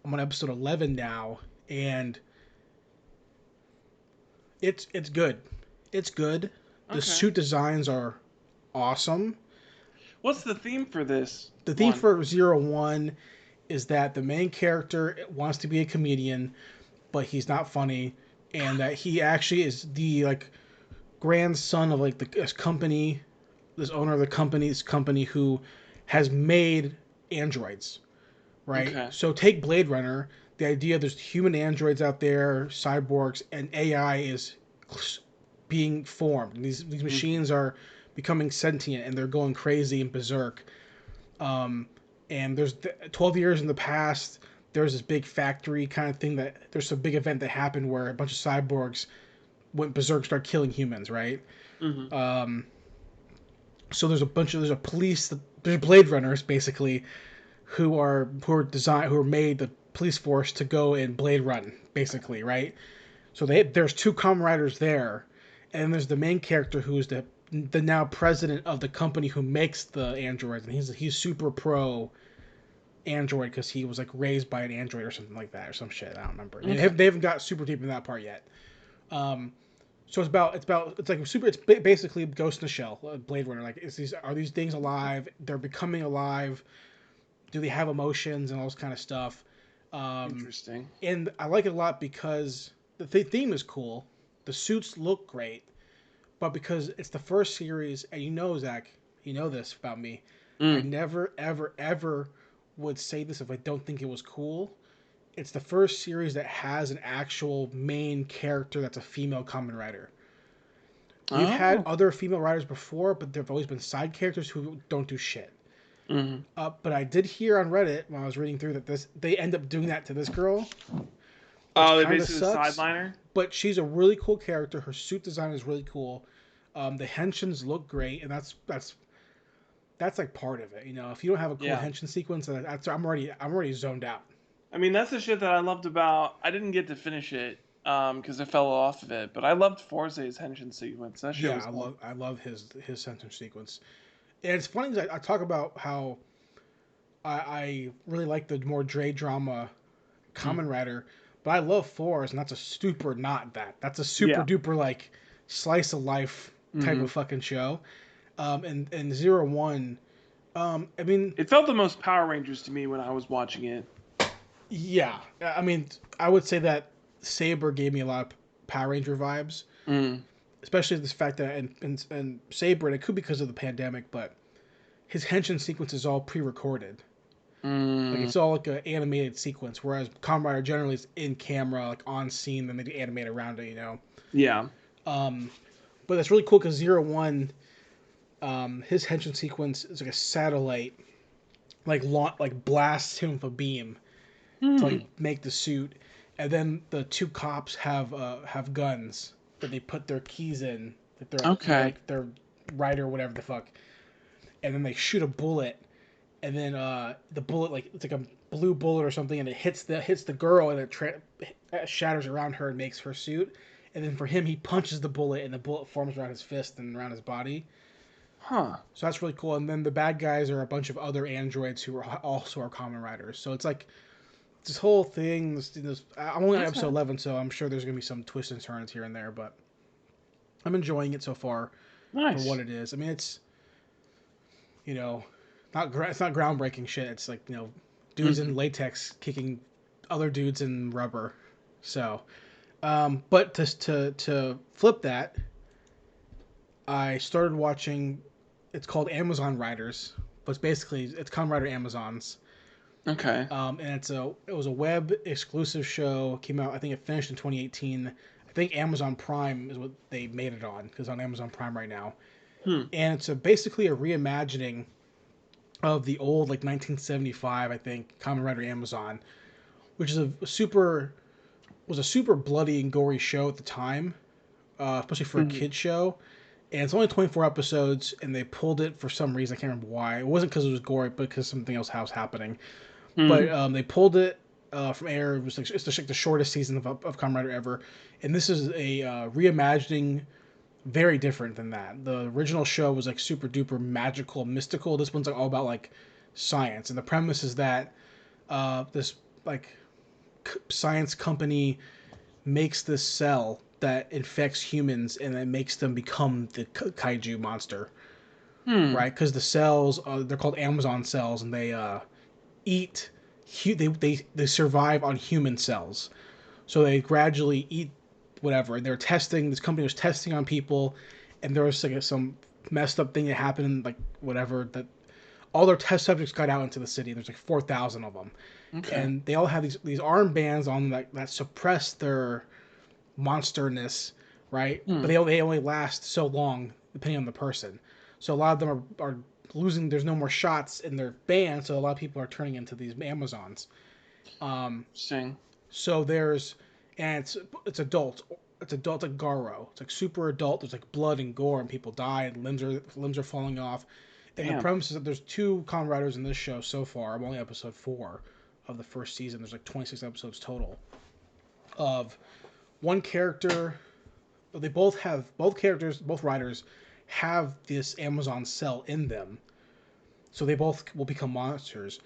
Speaker 1: I'm on episode 11 now, and it's good. It's good. The
Speaker 2: Okay.
Speaker 1: suit designs are awesome.
Speaker 2: What's the theme for this
Speaker 1: The theme
Speaker 2: one?
Speaker 1: for Zero One is that the main character wants to be a comedian, but he's not funny, and that he actually is the like grandson of like this company, this owner of the company who has made androids, right?
Speaker 2: Okay.
Speaker 1: So take Blade Runner. The idea there's human androids out there, cyborgs, and AI is being formed. These
Speaker 2: Hmm.
Speaker 1: machines are becoming sentient and they're going crazy and berserk. Um, and there's 12 years in the past, there's this big factory kind of thing that there's a big event that happened where a bunch of cyborgs went berserk, start killing humans, right?
Speaker 2: Hmm.
Speaker 1: Um, so there's a police, there's Blade Runners basically who are made the police force to go and Blade Run basically, right? So there's two Kamen Riders there, and there's the main character who's the now president of the company who makes the androids, and he's super pro android because he was like raised by an android or something like that or some shit. I don't remember.
Speaker 2: Okay.
Speaker 1: They haven't got super deep in that part yet. Um, so it's like super. It's basically Ghost in the Shell, Blade Runner. Like, are these things alive? They're becoming alive. Do they have emotions and all this kind of stuff? Um,
Speaker 2: Interesting.
Speaker 1: and I like it a lot because the theme is cool. The suits look great, but because it's the first series, and you know, Zach, you know this about me. I
Speaker 2: Mm.
Speaker 1: never, ever, ever would say this if I don't think it was cool. It's the first series that has an actual main character that's a female Kamen Rider. We've had
Speaker 2: Oh.
Speaker 1: other female writers before, but there've always been side characters who don't do shit.
Speaker 2: Hmm.
Speaker 1: But I did hear on Reddit when I was reading through that they end up doing that to this girl, which
Speaker 2: Oh, they
Speaker 1: kind of
Speaker 2: basically the
Speaker 1: sucks.
Speaker 2: sideliner.
Speaker 1: But she's a really cool character. Her suit design is really cool. The henshins look great, and that's like part of it. You know, if you don't have a cool
Speaker 2: Yeah.
Speaker 1: henshin sequence, I'm already zoned out.
Speaker 2: I mean, that's the shit that I loved about. I didn't get to finish it because I fell off of it, but I loved Forze's henshin sequence. That shit
Speaker 1: Yeah,
Speaker 2: was cool.
Speaker 1: I love his henshin sequence, and it's funny because I talk about how I really like the more Dre drama Kamen
Speaker 2: Hmm.
Speaker 1: Rider, but I love Force, and that's a super not that. That's a super
Speaker 2: Yeah.
Speaker 1: duper like slice of life type
Speaker 2: Hmm.
Speaker 1: of fucking show. And Zero One, I mean,
Speaker 2: It felt the most Power Rangers to me when I was watching it.
Speaker 1: yeah, I mean, I would say that Saber gave me a lot of Power Ranger vibes,
Speaker 2: Mm.
Speaker 1: especially this fact that and Saber, and it could be because of the pandemic, but his henshin sequence is all pre-recorded. Like
Speaker 2: Mm.
Speaker 1: it's all like an animated sequence, whereas Kamen Rider generally is in camera, like on scene, then they animate around it, you know.
Speaker 2: Yeah.
Speaker 1: Um, but that's really cool because Zero One, his henshin sequence is like a satellite, like blasts him with a beam to like
Speaker 2: Mm.
Speaker 1: make the suit, and then the two cops have guns that they put their keys in, like
Speaker 2: Okay.
Speaker 1: their rider, whatever the fuck, and then they shoot a bullet, and then the bullet like it's like a blue bullet or something, and it hits the girl, and it shatters around her and makes her suit. And then for him, he punches the bullet, and the bullet forms around his fist and around his body.
Speaker 2: Huh.
Speaker 1: So that's really cool. And then the bad guys are a bunch of other androids who are also Kamen Riders. So it's like this whole thing. I'm only on episode
Speaker 2: Okay.
Speaker 1: 11, so I'm sure there's gonna be some twists and turns here and there, but I'm enjoying it so far for what
Speaker 2: Nice.
Speaker 1: it is. I mean, it's you know, it's not groundbreaking shit. It's like dudes in
Speaker 2: Hmm.
Speaker 1: latex kicking other dudes in rubber. So, but to flip that, I started watching. It's called Amazon Riders, but it's Kamen Rider Amazons.
Speaker 2: Okay.
Speaker 1: And it was a web exclusive show. Came out, I think it finished in 2018. I think Amazon Prime is what they made it on because on Amazon Prime right now.
Speaker 2: Hmm.
Speaker 1: And it's basically a reimagining of the old like 1975, I think, Kamen Rider Amazon, which is a super was a super bloody and gory show at the time, especially for a
Speaker 2: Hmm.
Speaker 1: kid show. And it's only 24 episodes, and they pulled it for some reason. I can't remember why. It wasn't because it was gory, but because something else was happening. But
Speaker 2: Hmm.
Speaker 1: they pulled it from air. It was like like the shortest season of Kamen Rider ever, and this is a reimagining, very different than that. The original show was like super duper magical, mystical. This one's like all about like science, and the premise is that this like science company makes this cell that infects humans and it makes them become the kaiju monster,
Speaker 2: Hmm.
Speaker 1: right? Because the cells, they're called Amazon cells, and they eat. They survive on human cells, so they gradually eat whatever. And they're testing. This company was testing on people, and there was like some messed up thing that happened, like whatever that all their test subjects got out into the city. There's like 4,000 of them,
Speaker 2: Okay.
Speaker 1: and they all have these armbands on that suppress their monsterness, right? But
Speaker 2: Hmm.
Speaker 1: they only last so long depending on the person. So a lot of them are losing. There's no more shots in their band, so a lot of people are turning into these Amazons. Um,
Speaker 2: Interesting.
Speaker 1: so there's and it's adult. It's adult like Garo. It's like super adult. There's like blood and gore and people die and limbs are falling off. And the
Speaker 2: Damn.
Speaker 1: premise is that there's two Kamen Riders in this show so far. I'm only episode 4 of the first season. There's like 26 episodes total. Of one character, they both characters, both riders have this Amazon cell in them, so they both will become monsters.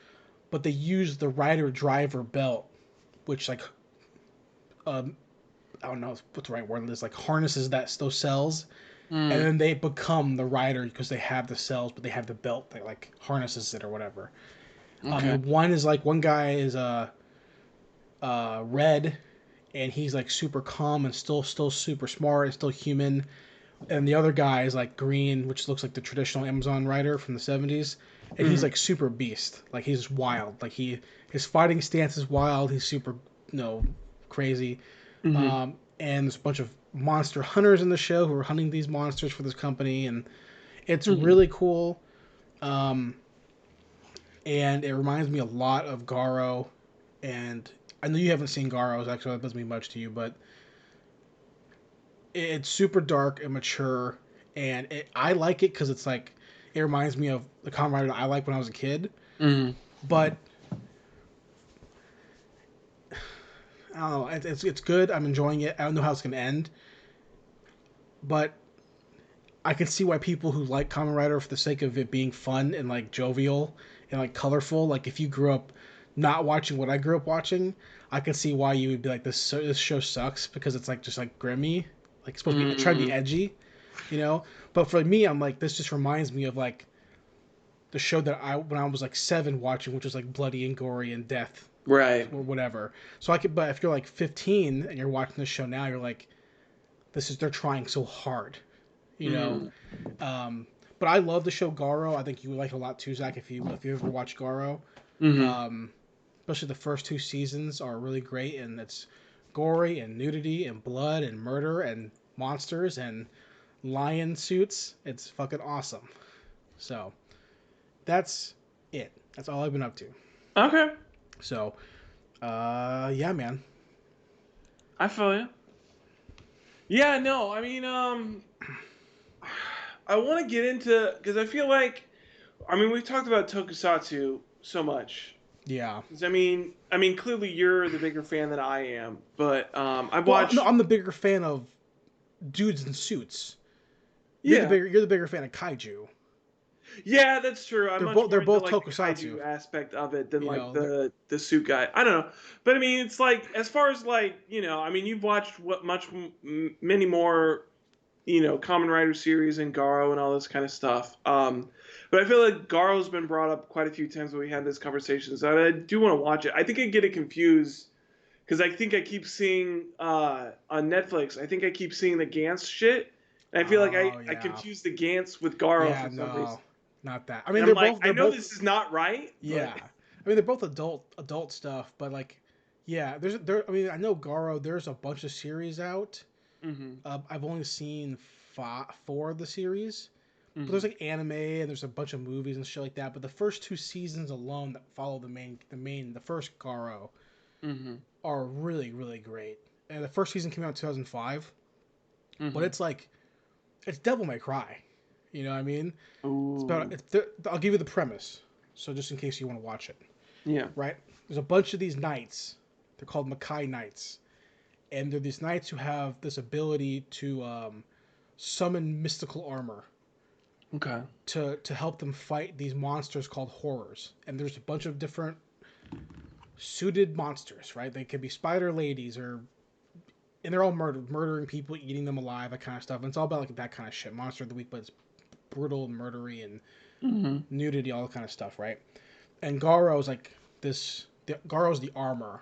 Speaker 1: But they use the rider driver belt, which like um, I don't know what the right word is, like harnesses those cells, and
Speaker 2: Hmm.
Speaker 1: then they become the rider because they have the cells, but they have the belt that like harnesses it or whatever.
Speaker 2: Okay.
Speaker 1: One is like one guy is red, and he's like super calm and still super smart and still human, and the other guy is like green, which looks like the traditional Amazon rider from the 70s, and he's
Speaker 2: Hmm.
Speaker 1: like super beast, like he's wild, like his fighting stance is wild, he's super crazy.
Speaker 2: Hmm.
Speaker 1: And there's a bunch of monster hunters in the show who are hunting these monsters for this company, and it's
Speaker 2: Hmm.
Speaker 1: really cool. Um, and it reminds me a lot of Garo, and I know you haven't seen Garo, so actually that doesn't mean much to you, but it's super dark and mature, and I like it because it's like it reminds me of the Kamen Rider I liked when I was a kid.
Speaker 2: Hmm.
Speaker 1: But I don't know, it's good. I'm enjoying it. I don't know how it's gonna end, but I can see why people who like Kamen Rider for the sake of it being fun and like jovial and like colorful. Like if you grew up not watching what I grew up watching, I can see why you would be like this show sucks because it's like just like grimy, like supposed to be trying to be
Speaker 2: Hmm.
Speaker 1: edgy, you know. But for me, I'm like this just reminds me of like the show that I when I was like 7 watching, which was like bloody and gory and death
Speaker 2: Right.
Speaker 1: or whatever. So I could, but if you're like 15 and you're watching this show now, you're like, this is they're trying so hard, you know.
Speaker 2: Hmm.
Speaker 1: Um, but I love the show Garo. I think you would like it a lot too, Zach, if you ever watch Garo.
Speaker 2: Hmm.
Speaker 1: Um, especially the first 2 seasons are really great, and it's gory and nudity and blood and murder and monsters and lion suits. It's fucking awesome. So that's it. That's all I've been up to.
Speaker 2: Okay.
Speaker 1: So, yeah, man.
Speaker 2: I feel you. Yeah. No. I mean, I want to get into because I feel like, I mean, we've talked about Tokusatsu so much.
Speaker 1: Yeah.
Speaker 2: 'Cause I mean, clearly you're the bigger fan than I am, but I've
Speaker 1: Well, no,
Speaker 2: watched.
Speaker 1: I'm the bigger fan of dudes in suits.
Speaker 2: Yeah.
Speaker 1: You're the bigger fan of kaiju.
Speaker 2: Yeah, that's true. I'm much
Speaker 1: They're
Speaker 2: more into
Speaker 1: both
Speaker 2: like the
Speaker 1: tokusatsu.
Speaker 2: kaiju aspect of it than
Speaker 1: You
Speaker 2: like
Speaker 1: know,
Speaker 2: the suit guy. I don't know, but I mean, it's like as far as like I mean, you've watched many more Kamen Rider series and Garo and all this kind of stuff. But I feel like Garo's been brought up quite a few times when we had this conversation, so I do want to watch it. I think I get it confused because I think I keep seeing on Netflix. I think I keep seeing the Gantz shit, and I feel like
Speaker 1: oh
Speaker 2: I
Speaker 1: yeah,
Speaker 2: confuse the Gantz with Garo
Speaker 1: yeah,
Speaker 2: for some reason.
Speaker 1: no, not that. I
Speaker 2: And
Speaker 1: mean,
Speaker 2: I'm like, I
Speaker 1: they're
Speaker 2: know
Speaker 1: both
Speaker 2: this is not right,
Speaker 1: yeah.
Speaker 2: but
Speaker 1: I mean, they're both adult stuff, but like, yeah, there. I mean, I know Garo. There's a bunch of series out.
Speaker 2: hmm
Speaker 1: I've only seen 4 of the series, but there's
Speaker 2: hmm
Speaker 1: like anime and there's a bunch of movies and shit like that. But the first 2 seasons alone that follow the first Garo
Speaker 2: hmm
Speaker 1: are really great. And the first season came out in 2005, but
Speaker 2: hmm
Speaker 1: it's like it's Devil May Cry. You know what I mean? It's about
Speaker 2: Ooh,
Speaker 1: it's, I'll give you the premise, so just in case you want to watch it,
Speaker 2: yeah.
Speaker 1: right? There's a bunch of these knights. They're called Makai Knights, and they're these knights who have this ability to summon mystical armor
Speaker 2: Okay.
Speaker 1: to help them fight these monsters called horrors. And there's a bunch of different suited monsters, right? They could be spider ladies and they're all murdering people, eating them alive, that kind of stuff. And it's all about like that kind of shit. Monster of the week, but it's brutal and murdery and
Speaker 2: Mm-hmm.
Speaker 1: nudity, all that kind of stuff, right? And Garo's like this. Garo's the armor,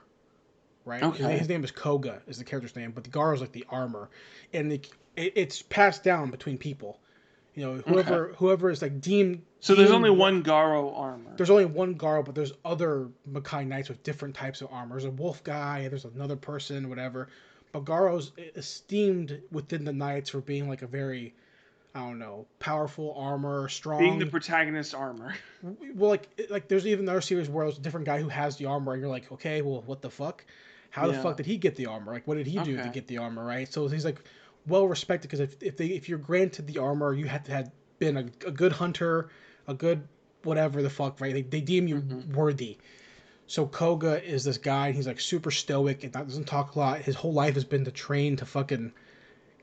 Speaker 1: right?
Speaker 2: Okay.
Speaker 1: His name is Koga, is the character's name, but the Garo's like the armor, and it's passed down between people. You know,
Speaker 2: Okay.
Speaker 1: whoever is like
Speaker 2: So there's only
Speaker 1: deemed
Speaker 2: one Garo armor.
Speaker 1: there's only one Garo, but there's other Makai Knights with different types of armor. There's a wolf guy, there's another person, whatever. But Garo's esteemed within the Knights for being like a very, I don't know, powerful armor,
Speaker 2: Being the
Speaker 1: strong.
Speaker 2: protagonist armor.
Speaker 1: Well, like there's even another series where there's a different guy who has the armor, and you're like, okay, well, what the fuck? How the fuck
Speaker 2: Yeah.
Speaker 1: did he get the armor? Like, what did he do to
Speaker 2: Okay.
Speaker 1: get the armor? Right? So he's like well respected because if you're granted the armor, you had to have been a good hunter, a good whatever the fuck, right? They deem you
Speaker 2: Mm-hmm.
Speaker 1: worthy. So Koga is this guy, and he's like super stoic and doesn't talk a lot. His whole life has been to train to fucking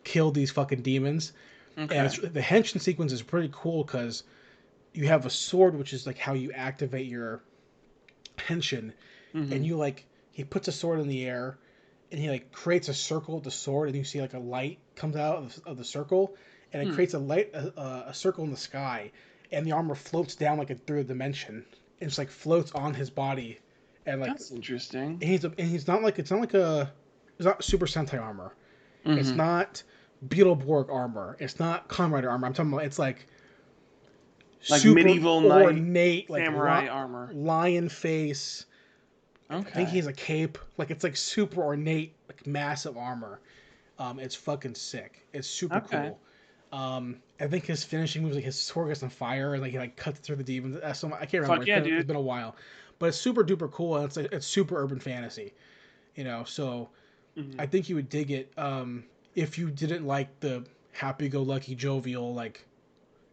Speaker 1: kill these fucking demons. And
Speaker 2: Okay.
Speaker 1: the henshin sequence is pretty cool because you have a sword, which is like how you activate your henshin, and
Speaker 2: Mm-hmm.
Speaker 1: you like he puts a sword in the air, and he like creates a circle with the sword, and you see like a light comes out of the circle, and it
Speaker 2: Hmm.
Speaker 1: creates a circle in the sky, and the armor floats down like a through a dimension, and just like floats on his body, and like
Speaker 2: That's interesting.
Speaker 1: he's not like it's not Super Sentai armor, it's
Speaker 2: Mm-hmm.
Speaker 1: not Beetleborg armor, it's not Kamen Rider armor. I'm talking about it's like
Speaker 2: Like
Speaker 1: super
Speaker 2: medieval knight
Speaker 1: ornate, like
Speaker 2: samurai armor.
Speaker 1: lion face. I think he
Speaker 2: Okay.
Speaker 1: has a cape. Like it's like super ornate, like massive armor. It's fucking sick. It's super
Speaker 2: Okay.
Speaker 1: cool. I think his finishing moves, like his sword gets on fire and like he like cuts through the demons. I can't remember.
Speaker 2: Fuck yeah,
Speaker 1: It's
Speaker 2: dude.
Speaker 1: been a while, but it's super duper cool and it's super urban fantasy. You know, so
Speaker 2: Mm-hmm.
Speaker 1: I think you would dig it. If you didn't like the happy-go-lucky, jovial, like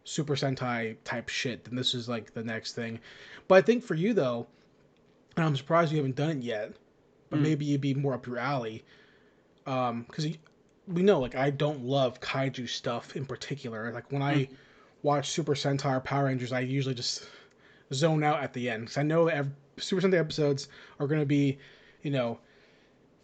Speaker 1: Super Sentai type shit, then this is like the next thing. But I think for you though, and I'm surprised you haven't done it yet, but
Speaker 2: Mm.
Speaker 1: maybe you'd be more up your alley. Because we know, like, I don't love kaiju stuff in particular. Like, when I
Speaker 2: Mm-hmm.
Speaker 1: watch Super Sentai or Power Rangers, I usually just zone out at the end. Because I know that Super Sentai episodes are going to be, you know,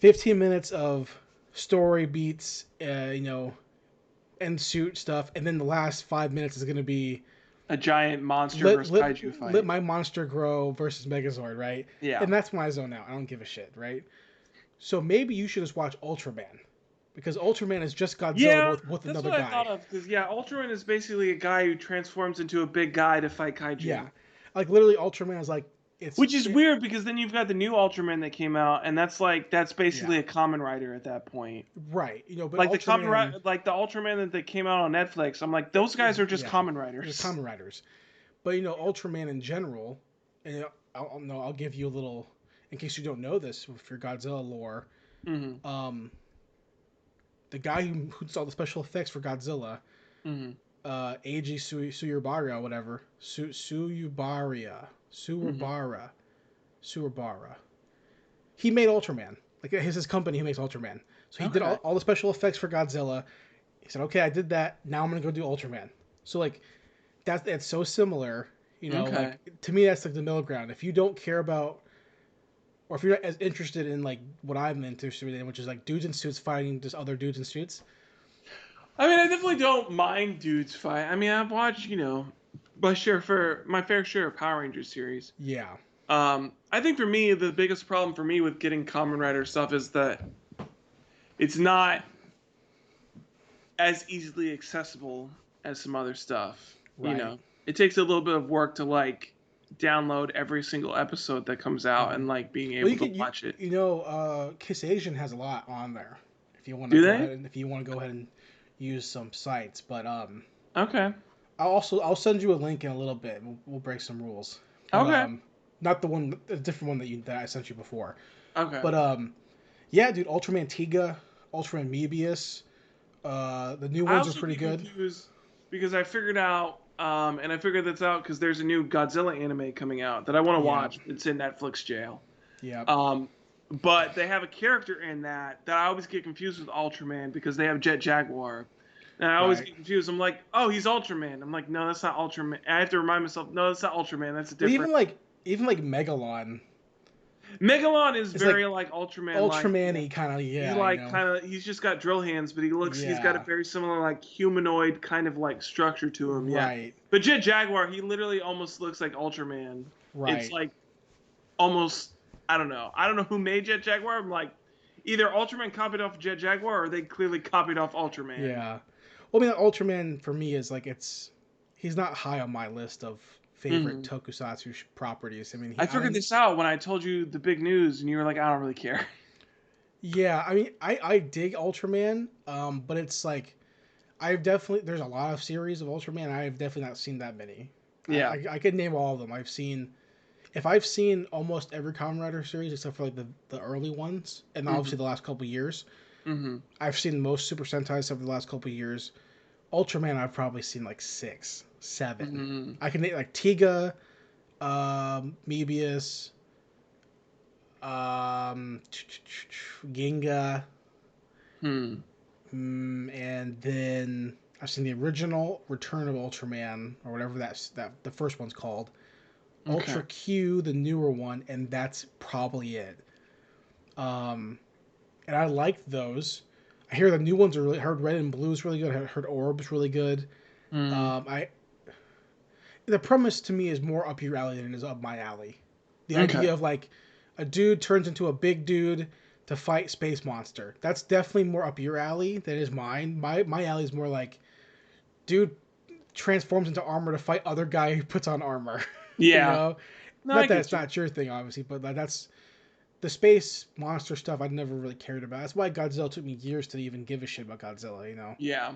Speaker 1: 15 minutes of story beats, end suit stuff, and then the last 5 minutes is going to be
Speaker 2: A giant monster
Speaker 1: let
Speaker 2: versus
Speaker 1: let
Speaker 2: kaiju
Speaker 1: let
Speaker 2: fight.
Speaker 1: my monster grow versus Megazord, right?
Speaker 2: Yeah.
Speaker 1: And that's when I zone out. I don't give a shit, right? So maybe you should just watch Ultraman, because Ultraman is just Godzilla
Speaker 2: Yeah,
Speaker 1: with
Speaker 2: that's
Speaker 1: another
Speaker 2: what I thought
Speaker 1: guy.
Speaker 2: of. Because yeah, Ultraman is basically a guy who transforms into a big guy to fight
Speaker 1: Yeah,
Speaker 2: kaiju.
Speaker 1: like literally Ultraman is like
Speaker 2: Which is weird because then you've got the new Ultraman that came out, and that's
Speaker 1: yeah,
Speaker 2: basically a Kamen Rider at that point.
Speaker 1: right. But
Speaker 2: Like
Speaker 1: Ultraman,
Speaker 2: like the Ultraman that they came out on Netflix. I'm like, those guys are just
Speaker 1: yeah,
Speaker 2: Kamen
Speaker 1: there's
Speaker 2: Riders.
Speaker 1: Kamen Riders, but Ultraman in general, and I'll give you a little in case you don't know this with your Godzilla lore.
Speaker 2: Mm-hmm.
Speaker 1: Um, the guy who does all the special effects for Godzilla,
Speaker 2: Mm-hmm.
Speaker 1: Eiji Suyubara, whatever, Suyubara,
Speaker 2: Mm-hmm.
Speaker 1: Suwabara, Suwabara. He made Ultraman. Like his company who makes Ultraman. So he did
Speaker 2: Okay.
Speaker 1: all the special effects for Godzilla. He said, "Okay, I did that. Now I'm gonna go do Ultraman." So like that's so similar.
Speaker 2: Okay.
Speaker 1: Like to me that's like the middle ground. If you don't care about, or if you're not as interested in like what I'm interested in, which is like dudes in suits fighting just other dudes in suits.
Speaker 2: I mean, I definitely don't mind dudes fight. I mean, I've watched, my fair share of Power Rangers series.
Speaker 1: Yeah,
Speaker 2: I think for me, the biggest problem for me with getting Kamen Rider stuff is that it's not as easily accessible as some other stuff.
Speaker 1: right.
Speaker 2: It takes a little bit of work to like download every single episode that comes out
Speaker 1: Mm-hmm.
Speaker 2: and like being
Speaker 1: Well,
Speaker 2: able to watch it.
Speaker 1: Kiss Asian has a lot on there.
Speaker 2: Do they?
Speaker 1: If you want to go ahead and use some sites, but
Speaker 2: Okay.
Speaker 1: I'll send you a link in a little bit. We'll break some rules, but
Speaker 2: Okay.
Speaker 1: not the different one that I sent you before.
Speaker 2: Okay.
Speaker 1: But yeah, dude, Ultraman Tiga, Ultraman Mebius, the new
Speaker 2: I
Speaker 1: ones are
Speaker 2: also
Speaker 1: pretty
Speaker 2: get
Speaker 1: good.
Speaker 2: confused because I figured out, and I figured that's out because there's a new Godzilla anime coming out that I want to
Speaker 1: Yeah,
Speaker 2: watch. It's in Netflix jail.
Speaker 1: yeah,
Speaker 2: Um, but they have a character in that I always get confused with Ultraman because they have Jet Jaguar. And I always
Speaker 1: right.
Speaker 2: get confused. I'm like, oh, he's Ultraman. I'm like, no, that's not Ultraman. I have to remind myself, no, that's not Ultraman. That's a
Speaker 1: But
Speaker 2: different.
Speaker 1: even like Megalon,
Speaker 2: Megalon is
Speaker 1: It's like
Speaker 2: very like Ultraman like.
Speaker 1: Ultraman-y kind of,
Speaker 2: He's
Speaker 1: yeah, you
Speaker 2: like
Speaker 1: know.
Speaker 2: kind of he's just got drill hands, but he's got a
Speaker 1: Yeah,
Speaker 2: very similar like humanoid kind of like structure to him. Yeah.
Speaker 1: right,
Speaker 2: But Jet Jaguar, he literally almost looks like Ultraman. It's
Speaker 1: right.
Speaker 2: like almost I don't know. I don't know who made Jet Jaguar. I'm like either Ultraman copied off Jet Jaguar or they clearly copied off Ultraman.
Speaker 1: Yeah. Well, I mean, Ultraman for me is like he's not high on my list of favorite
Speaker 2: Hmm.
Speaker 1: tokusatsu properties. I mean,
Speaker 2: I figured this out when I told you the big news, and you were like, I don't really care.
Speaker 1: yeah, I mean, I dig Ultraman, but it's like I've definitely there's a lot of series of Ultraman. I've definitely not seen that many.
Speaker 2: Yeah.
Speaker 1: I could name all of them. I've seen almost every Kamen Rider series except for like the early ones, and obviously
Speaker 2: Hmm.
Speaker 1: the last couple years.
Speaker 2: Hmm.
Speaker 1: I've seen most Super Sentai stuff for the last couple years. Ultraman, I've probably seen like six, seven.
Speaker 2: Hmm.
Speaker 1: I can name like Tiga, Mebius, Ginga,
Speaker 2: Hmm.
Speaker 1: and then I've seen the original Return of Ultraman or whatever that the first one's called.
Speaker 2: Okay.
Speaker 1: Ultra Q, the newer one, and that's probably it. Um, and I like those. I hear the new ones are really. I heard Red and Blue is really good. I heard Orb's really good.
Speaker 2: Hmm.
Speaker 1: I The premise to me is more up your alley than it is up my alley. The
Speaker 2: Okay.
Speaker 1: idea of like a dude turns into a big dude to fight space monster. That's definitely more up your alley than is mine. My alley is more like dude transforms into armor to fight other guy who puts on armor. you
Speaker 2: Yeah.
Speaker 1: know,
Speaker 2: No, I
Speaker 1: not that
Speaker 2: get
Speaker 1: it's
Speaker 2: you.
Speaker 1: not your thing, obviously, but like that's the space monster stuff I never really cared about. That's why Godzilla took me years to even give a shit about Godzilla.
Speaker 2: Yeah.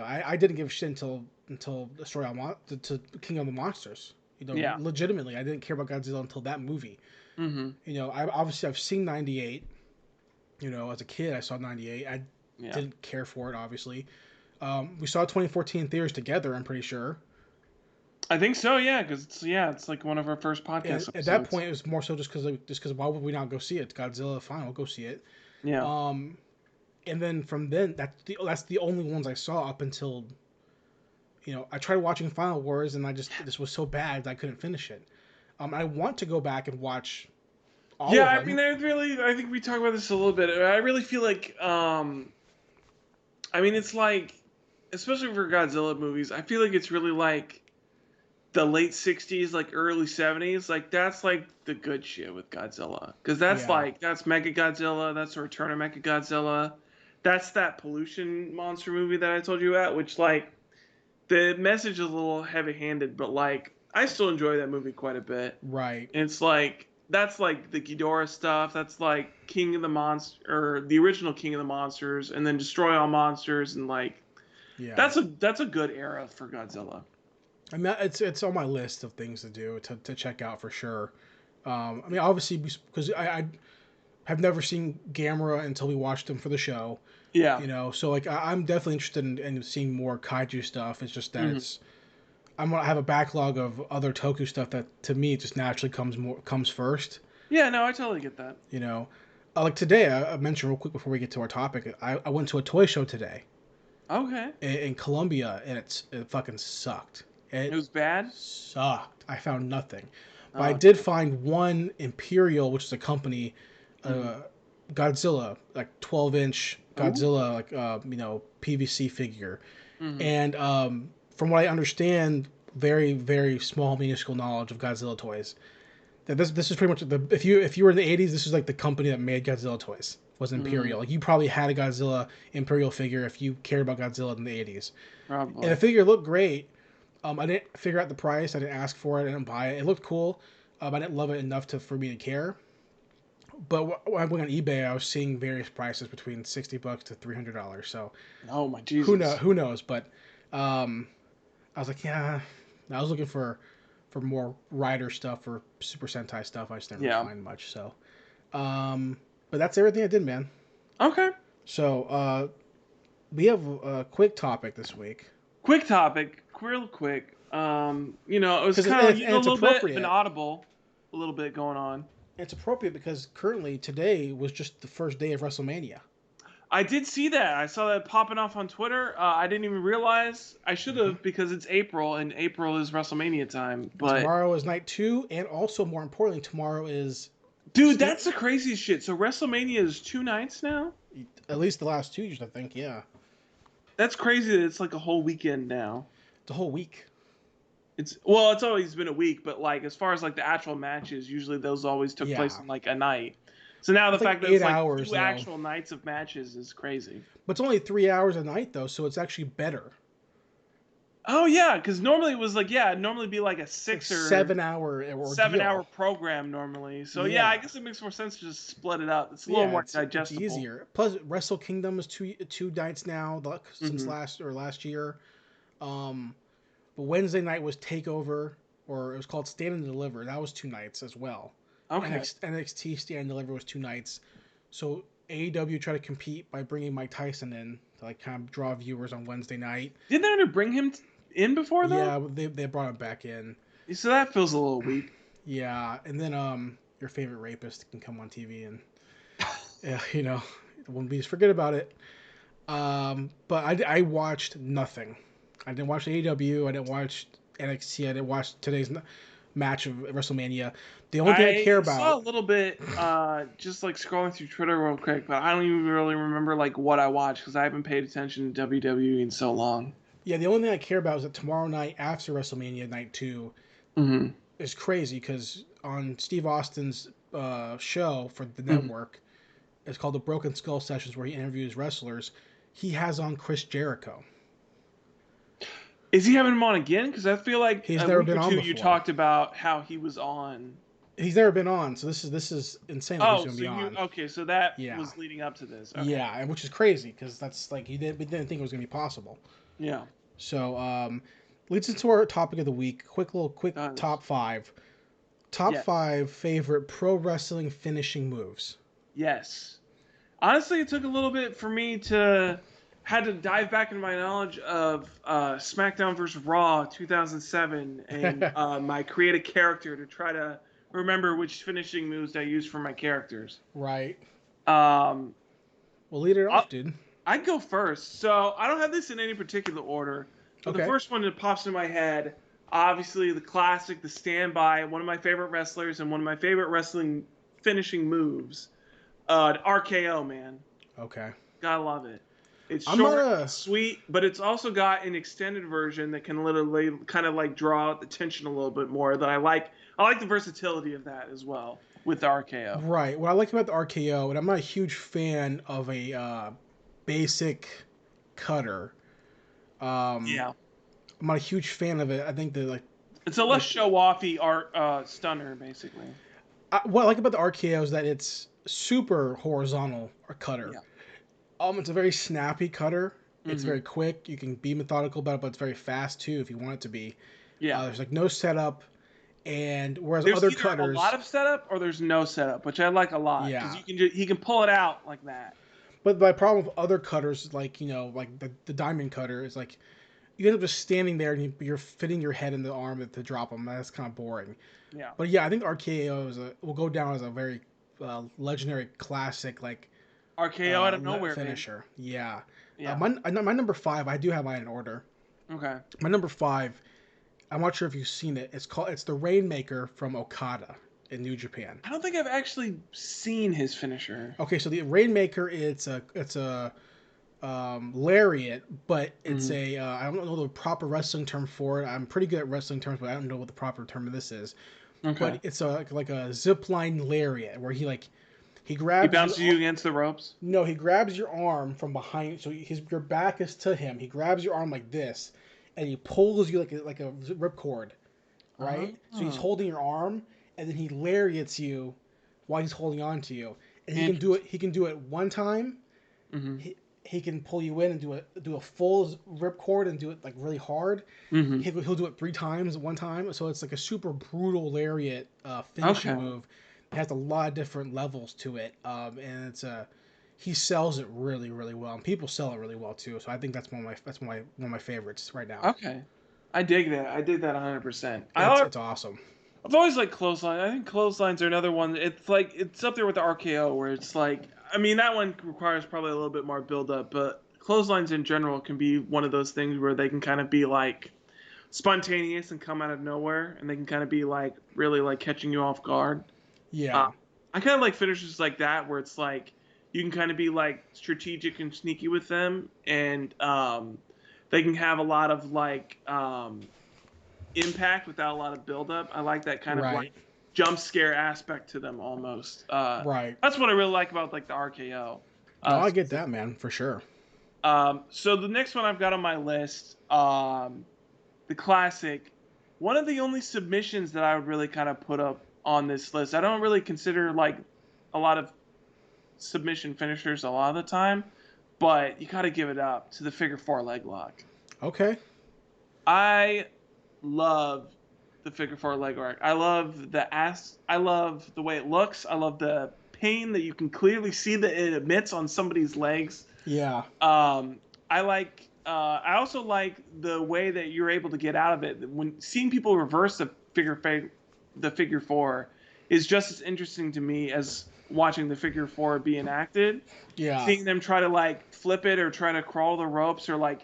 Speaker 1: I didn't give a shit until the story on to King of the Monsters.
Speaker 2: Yeah.
Speaker 1: Legitimately, I didn't care about Godzilla until that movie.
Speaker 2: Hmm.
Speaker 1: I've seen '98. As a kid, I saw '98. I
Speaker 2: Yeah.
Speaker 1: didn't care for it, obviously. We saw 2014 in theaters together. I'm pretty sure.
Speaker 2: I think so, yeah, because it's like one of our first
Speaker 1: And
Speaker 2: podcast
Speaker 1: at that
Speaker 2: episodes.
Speaker 1: point, it was more so just because why would we not go see it? Godzilla, fine, we'll go see it.
Speaker 2: Yeah.
Speaker 1: Um, and then from then, that's the only ones I saw up until I tried watching Final Wars, and this was so bad that I couldn't finish it. I want to go back and watch all
Speaker 2: Yeah,
Speaker 1: of
Speaker 2: I mean,
Speaker 1: them.
Speaker 2: I think we talked about this a little bit. I really feel like, I mean, it's like, especially for Godzilla movies, I feel like it's really like the late '60s, like early '70s. Like that's like the good shit with Godzilla, because
Speaker 1: Yeah,
Speaker 2: that's Mega Godzilla, that's the Return of Mega Godzilla, that's that pollution monster movie that I told you about, which like the message is a little heavy-handed, but like I still enjoy that movie quite a bit.
Speaker 1: right.
Speaker 2: And it's like that's like the Ghidorah stuff. That's like King of the Monster or the original King of the Monsters, and then Destroy All Monsters, and like
Speaker 1: Yeah,
Speaker 2: that's a good era for Godzilla.
Speaker 1: I mean it's on my list of things to do to check out for sure. I mean, obviously because I have never seen Gamera until we watched him for the show.
Speaker 2: Yeah.
Speaker 1: So like I'm definitely interested in seeing more kaiju stuff. It's just that
Speaker 2: Hmm.
Speaker 1: I'm gonna have a backlog of other Toku stuff that to me just naturally comes first.
Speaker 2: Yeah. No, I totally get that.
Speaker 1: You know, like today I mentioned real quick before we get to our topic. I went to a toy show today
Speaker 2: Okay.
Speaker 1: in Colombia, and it fucking sucked.
Speaker 2: It
Speaker 1: It
Speaker 2: was bad.
Speaker 1: sucked. I found nothing, but I
Speaker 2: Oh,
Speaker 1: did
Speaker 2: damn.
Speaker 1: find one Imperial, which is a company,
Speaker 2: Hmm.
Speaker 1: uh, Godzilla, like 12-inch
Speaker 2: Ooh.
Speaker 1: Godzilla, like PVC figure,
Speaker 2: Hmm.
Speaker 1: and from what I understand, very very small minuscule knowledge of Godzilla toys. That this is pretty much the if you were in the '80s, this is like the company that made Godzilla toys was
Speaker 2: Hmm.
Speaker 1: Imperial. Like you probably had a Godzilla Imperial figure if you cared about Godzilla in the '80s, and the
Speaker 2: Probably.
Speaker 1: figure looked great. I didn't figure out the price. I didn't ask for it. I didn't buy it. It looked cool. I didn't love it enough for me to care. But when I went on eBay, I was seeing various prices between $60 to $300. So
Speaker 2: Oh my
Speaker 1: who know
Speaker 2: Jesus.
Speaker 1: who knows? But um, I was like, yeah. I was looking for more Rider stuff or Super Sentai stuff. I just didn't really
Speaker 2: Yeah.
Speaker 1: find much. So, but that's everything I did, man.
Speaker 2: Okay.
Speaker 1: So we have a quick topic this week
Speaker 2: Quick topic, real quick. It was
Speaker 1: because
Speaker 2: kind of like you know, a
Speaker 1: it's
Speaker 2: little bit of an
Speaker 1: appropriate.
Speaker 2: audible, a little bit going on.
Speaker 1: It's appropriate because currently today was just the first day of WrestleMania.
Speaker 2: I did see that. I saw that popping off on Twitter. I didn't even realize. I should
Speaker 1: Mm-hmm.
Speaker 2: have because it's April and April is WrestleMania time. But
Speaker 1: Tomorrow is night two, and also more importantly, tomorrow is
Speaker 2: Dude, that's the craziest shit. So WrestleMania is 2 nights now?
Speaker 1: At least the last 2 years, I think. Yeah,
Speaker 2: That's crazy that it's like a whole weekend now.
Speaker 1: it's a whole week.
Speaker 2: It's always been a week, but like as far as like the actual matches, usually those always took place
Speaker 1: Yeah,
Speaker 2: in like a night. So now the
Speaker 1: it's like
Speaker 2: fact that
Speaker 1: eight
Speaker 2: it's like
Speaker 1: hours
Speaker 2: two
Speaker 1: though.
Speaker 2: actual nights of matches is crazy.
Speaker 1: But it's only 3 hours a night though, so it's actually better.
Speaker 2: Oh yeah, because normally it was like it'd normally be like a
Speaker 1: It's like
Speaker 2: six or
Speaker 1: 7 hour
Speaker 2: seven
Speaker 1: ordeal.
Speaker 2: hour program normally. So yeah, I
Speaker 1: Yeah,
Speaker 2: guess it makes more sense to just split it up. It's a little
Speaker 1: yeah,
Speaker 2: more
Speaker 1: it's
Speaker 2: digestible.
Speaker 1: easier. Plus, Wrestle Kingdom is two nights now since
Speaker 2: Hmm.
Speaker 1: last year. Um, but Wednesday night was Takeover, or it was called Stand and Deliver. That was 2 nights as well.
Speaker 2: Okay.
Speaker 1: NXT Stand and Deliver was 2 nights. So AEW tried to compete by bringing Mike Tyson in to like kind of draw viewers on Wednesday night.
Speaker 2: Didn't they ever bring him in before though?
Speaker 1: Yeah, they brought him back in.
Speaker 2: So that feels a little weak.
Speaker 1: Yeah, and then your favorite rapist can come on TV and yeah, wouldn't be just forget about it. But I watched nothing. I didn't watch AEW. I didn't watch NXT. I didn't watch today's match of WrestleMania. The only thing I care
Speaker 2: I saw a
Speaker 1: about,
Speaker 2: little bit, just like scrolling through Twitter real quick, but I don't even really remember like what I watched because I haven't paid attention to WWE in so long.
Speaker 1: yeah, the only thing I care about is that tomorrow night after WrestleMania Night 2
Speaker 2: Hmm.
Speaker 1: is crazy because on Steve Austin's show for the
Speaker 2: Hmm.
Speaker 1: network, it's called the Broken Skull Sessions, where he interviews wrestlers. He has on Chris Jericho.
Speaker 2: Is he having him on again? Because I feel like
Speaker 1: He's
Speaker 2: a
Speaker 1: never
Speaker 2: week
Speaker 1: been
Speaker 2: or
Speaker 1: on
Speaker 2: two you
Speaker 1: before.
Speaker 2: talked about how he was on.
Speaker 1: He's never been on, so this is insane that he's
Speaker 2: Oh,
Speaker 1: going to
Speaker 2: so
Speaker 1: be
Speaker 2: you
Speaker 1: on.
Speaker 2: okay? So that
Speaker 1: Yeah,
Speaker 2: was leading up to this. Okay.
Speaker 1: yeah, and which is crazy because that's like we didn't think it was going to be possible.
Speaker 2: Yeah.
Speaker 1: So leads into our topic of the week. Quick
Speaker 2: Does.
Speaker 1: top five. Top
Speaker 2: Yes.
Speaker 1: five favorite pro wrestling finishing moves.
Speaker 2: Yes. Honestly, it took a little bit for me to had to dive back into my knowledge of SmackDown vs. Raw 2007 and my create a character to try to remember which finishing moves I used for my characters.
Speaker 1: Right.
Speaker 2: Um,
Speaker 1: We'll lead it
Speaker 2: I'll,
Speaker 1: off, dude.
Speaker 2: I'd go first. So I don't have this in any particular order, but the
Speaker 1: Okay.
Speaker 2: first one that pops in my head, obviously the classic, the standby, one of my favorite wrestlers and one of my favorite wrestling finishing moves, RKO, man.
Speaker 1: Okay.
Speaker 2: Gotta love it. It's
Speaker 1: I'm not
Speaker 2: short,
Speaker 1: a
Speaker 2: it's sweet, but it's also got an extended version that can literally kind of like draw out the tension a little bit more. That I like. I like the versatility of that as well with the RKO.
Speaker 1: right. What I like about the RKO, and I'm not a huge fan of a basic cutter. Um,
Speaker 2: Yeah,
Speaker 1: I'm not a huge fan of it. I think that
Speaker 2: it's a less
Speaker 1: like
Speaker 2: show offy art stunner basically.
Speaker 1: what I like about the RKO is that it's super horizontal or cutter.
Speaker 2: Yeah.
Speaker 1: It's a very snappy cutter. It's
Speaker 2: Hmm.
Speaker 1: very quick. You can be methodical about it, but it's very fast too if you want it to be.
Speaker 2: Yeah.
Speaker 1: There's like no setup, and whereas
Speaker 2: There's
Speaker 1: other
Speaker 2: either a lot
Speaker 1: cutters,
Speaker 2: of setup or there's no setup, which I like a lot because
Speaker 1: yeah.
Speaker 2: you can he can pull it out like that.
Speaker 1: But my problem with other cutters, like like the diamond cutter, is like you end up just standing there and you're fitting your head in the arm to drop them. That's kind of boring.
Speaker 2: Yeah.
Speaker 1: But yeah, I think RKO will go down as a very legendary classic like
Speaker 2: RKO out of nowhere, man.
Speaker 1: finisher. Yeah.
Speaker 2: Yeah.
Speaker 1: My number five, I do have mine in order.
Speaker 2: Okay.
Speaker 1: My number five, I'm not sure if you've seen it. It's the Rainmaker from Okada in New Japan.
Speaker 2: I don't think I've actually seen his finisher.
Speaker 1: Okay, so the Rainmaker, it's a lariat, but it's
Speaker 2: Hmm.
Speaker 1: a I don't know the proper wrestling term for it. I'm pretty good at wrestling terms, but I don't know what the proper term of this is.
Speaker 2: Okay.
Speaker 1: But it's like a zip line lariat where he
Speaker 2: He
Speaker 1: grabs
Speaker 2: bounces you against the ropes.
Speaker 1: no, he grabs your arm from behind, so your back is to him. He grabs your arm like this, and he pulls you like a ripcord, right? So he's
Speaker 2: Oh,
Speaker 1: holding your arm, and then he lariats you while he's holding on to you, and he can do it.
Speaker 2: interesting.
Speaker 1: He can do it one time.
Speaker 2: Hmm.
Speaker 1: He can pull you in and do a full ripcord and do it like really hard.
Speaker 2: Hmm.
Speaker 1: He'll do it 3 times at one time, so it's like a super brutal lariat finishing
Speaker 2: Okay.
Speaker 1: move. It has a lot of different levels to it, and he sells it really really well, and people sell it really well too. So I think one of my favorites right now.
Speaker 2: Okay. I dig that. I dig that 100%.
Speaker 1: It's awesome.
Speaker 2: I've always liked clothesline. I think clotheslines are another one. It's like it's up there with the RKO, where it's like I mean that one requires probably a little bit more build up, but clotheslines in general can be one of those things where they can kind of be like spontaneous and come out of nowhere, and they can kind of be like really like catching you off guard. Uh,
Speaker 1: Yeah,
Speaker 2: I kind of like finishers like that where it's like you can kind of be like strategic and sneaky with them, and they can have a lot of like impact without a lot of buildup. I like that kind of like
Speaker 1: Right.
Speaker 2: jump scare aspect to them almost.
Speaker 1: Right.
Speaker 2: That's what I really like about like the RKO.
Speaker 1: No, I get that,
Speaker 2: Specifically.
Speaker 1: man, for sure.
Speaker 2: So the next one I've got on my list, the classic, one of the only submissions that I would really kind of put up on this list. I don't really consider like a lot of submission finishers a lot of the time, but you got to give it up to the figure four leg lock.
Speaker 1: Okay.
Speaker 2: I love the figure four leg lock. I love the ass. I love the way it looks. I love the pain that you can clearly see that it emits on somebody's legs.
Speaker 1: Yeah.
Speaker 2: I like. I also like the way that you're able to get out of it. When seeing people reverse the figure four is just as interesting to me as watching the figure four be enacted.
Speaker 1: Yeah.
Speaker 2: Seeing them try to like flip it or try to crawl the ropes, or like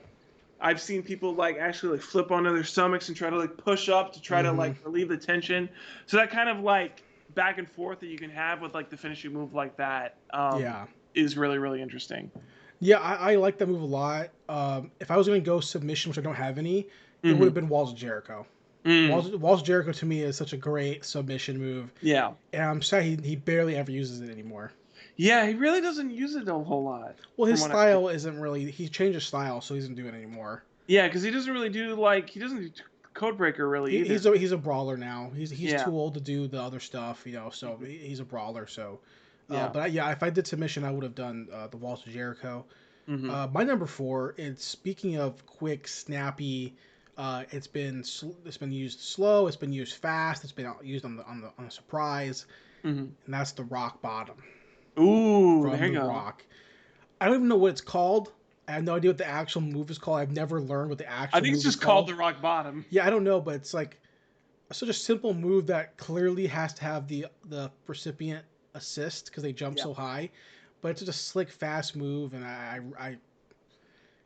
Speaker 2: I've seen people like actually like flip onto their stomachs and try to like push up to try to
Speaker 1: Mm-hmm.
Speaker 2: like relieve the tension. So that kind of like back and forth that you can have with like the finishing move like that
Speaker 1: Yeah.
Speaker 2: is really really interesting.
Speaker 1: Yeah, I like that move a lot. If I was going to go submission, which I don't have any, it would
Speaker 2: Mm-hmm.
Speaker 1: have been Walls of Jericho.
Speaker 2: Mm,
Speaker 1: Walls of Jericho to me is such a great submission move,
Speaker 2: yeah.
Speaker 1: and I'm sad he barely ever uses it anymore.
Speaker 2: Yeah, he really doesn't use it a whole lot,
Speaker 1: Well,
Speaker 2: from
Speaker 1: his
Speaker 2: what I've seen.
Speaker 1: style isn't really. He changed his style, so he doesn't do it anymore.
Speaker 2: Yeah, because he doesn't really do like he doesn't do Codebreaker really either.
Speaker 1: He's a brawler now. He's
Speaker 2: Yeah,
Speaker 1: too old to do the other stuff, you know. So he's a brawler. So,
Speaker 2: yeah.
Speaker 1: yeah, if I did submission, I would have done the Walls of Jericho.
Speaker 2: Hmm.
Speaker 1: My number four. It's speaking of quick, snappy. It's been used slow. It's been used fast. It's been used on a surprise,
Speaker 2: Hmm.
Speaker 1: and that's the rock bottom
Speaker 2: Ooh,
Speaker 1: from
Speaker 2: there you
Speaker 1: the
Speaker 2: go.
Speaker 1: Rock. I don't even know what it's called. I have no idea what the actual move is called. I've never learned what the
Speaker 2: I
Speaker 1: actual
Speaker 2: think it's
Speaker 1: move is
Speaker 2: just called
Speaker 1: called.
Speaker 2: the rock bottom.
Speaker 1: Yeah, I don't know, but it's like such a simple move that clearly has to have the recipient assist because they jump
Speaker 2: Yeah,
Speaker 1: so high. But it's just a slick, fast move, and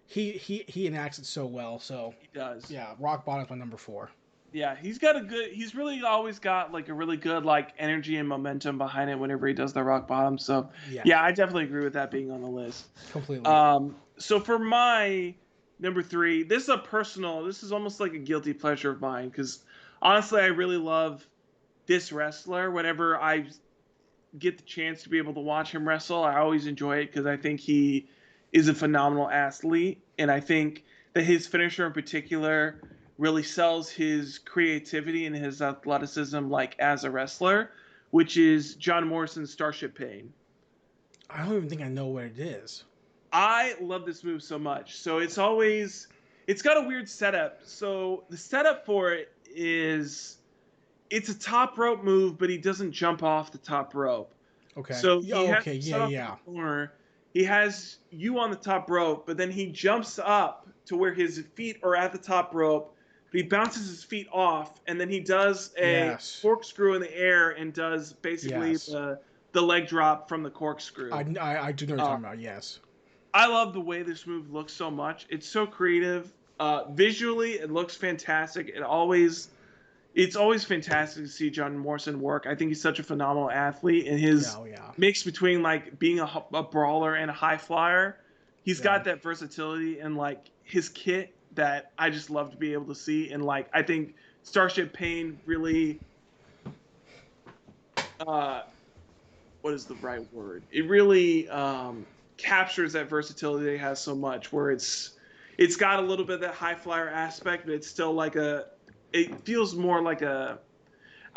Speaker 1: he enacts it so well. So
Speaker 2: he does.
Speaker 1: yeah, rock bottom's my number four.
Speaker 2: Yeah, he's got a good. He's really always got like a really good like energy and momentum behind it whenever he does the rock bottom. So
Speaker 1: Yeah,
Speaker 2: yeah, I definitely agree with that being on the list.
Speaker 1: completely.
Speaker 2: So for my number three, this is a personal. This is almost like a guilty pleasure of mine because honestly, I really love this wrestler. Whenever I get the chance to be able to watch him wrestle, I always enjoy it because I think he is a phenomenal athlete, and I think that his finisher in particular really sells his creativity and his athleticism like as a wrestler, which is John Morrison's Starship Pain.
Speaker 1: I don't even think I know what it is.
Speaker 2: I love this move so much. So it's got a weird setup. So the setup for it is it's a top rope move, but he doesn't jump off the top rope.
Speaker 1: Okay.
Speaker 2: So
Speaker 1: Yeah.
Speaker 2: he has
Speaker 1: Okay.
Speaker 2: you
Speaker 1: Yeah.
Speaker 2: set off in the
Speaker 1: Yeah.
Speaker 2: corner. He has you on the top rope, but then he jumps up to where his feet are at the top rope. But he bounces his feet off, and then he does a
Speaker 1: Yes.
Speaker 2: corkscrew in the air and does basically
Speaker 1: Yes.
Speaker 2: the leg drop from the corkscrew.
Speaker 1: I do know what you're
Speaker 2: Uh,
Speaker 1: talking about. Yes.
Speaker 2: I love the way this move looks so much. It's so creative. Visually, it looks fantastic. It's always fantastic to see John Morrison work. I think he's such a phenomenal athlete, and
Speaker 1: Yeah.
Speaker 2: his
Speaker 1: Oh, yeah.
Speaker 2: mix between like being a brawler and a high flyer, he's
Speaker 1: Yeah.
Speaker 2: got that versatility and like his kit that I just love to be able to see. And like I think Starship Pain really, uh, what is the right word? It really captures that versatility that he has so much, where it's got a little bit of that high flyer aspect, but it's still like it feels more like I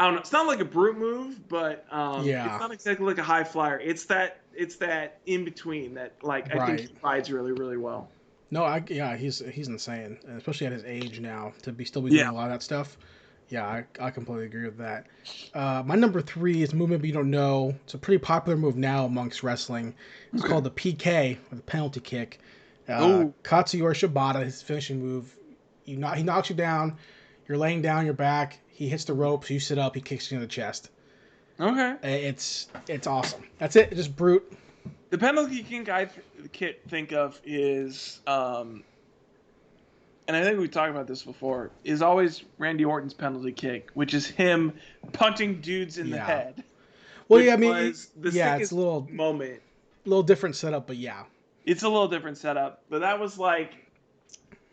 Speaker 2: don't know. It's not like a brute move, but it's
Speaker 1: Yeah.
Speaker 2: not exactly like a high flyer. It's that in between that like I think
Speaker 1: Right.
Speaker 2: he rides really really well.
Speaker 1: No, yeah, he's insane, and especially at his age now to be still be doing
Speaker 2: Yeah.
Speaker 1: a lot of that stuff. Yeah, I completely agree with that. My number three is a movement you don't know. It's a pretty popular move now amongst wrestling. It's
Speaker 2: Okay.
Speaker 1: called the PK, or the penalty kick.
Speaker 2: Oh.
Speaker 1: Katsuyori Shibata, his finishing move. He knocks you down. You're laying down your back. He hits the ropes. You sit up. He kicks you in the chest.
Speaker 2: Okay.
Speaker 1: It's awesome. That's it. Just brute.
Speaker 2: The penalty kick think of is and I think we talked about this before, is always Randy Orton's penalty kick, which is him punting dudes in the
Speaker 1: Yeah.
Speaker 2: head.
Speaker 1: Well,
Speaker 2: which
Speaker 1: yeah, I mean,
Speaker 2: was the
Speaker 1: yeah, it's a
Speaker 2: sickest
Speaker 1: little
Speaker 2: moment.
Speaker 1: different setup, but yeah.
Speaker 2: It's a little different setup, but that was like,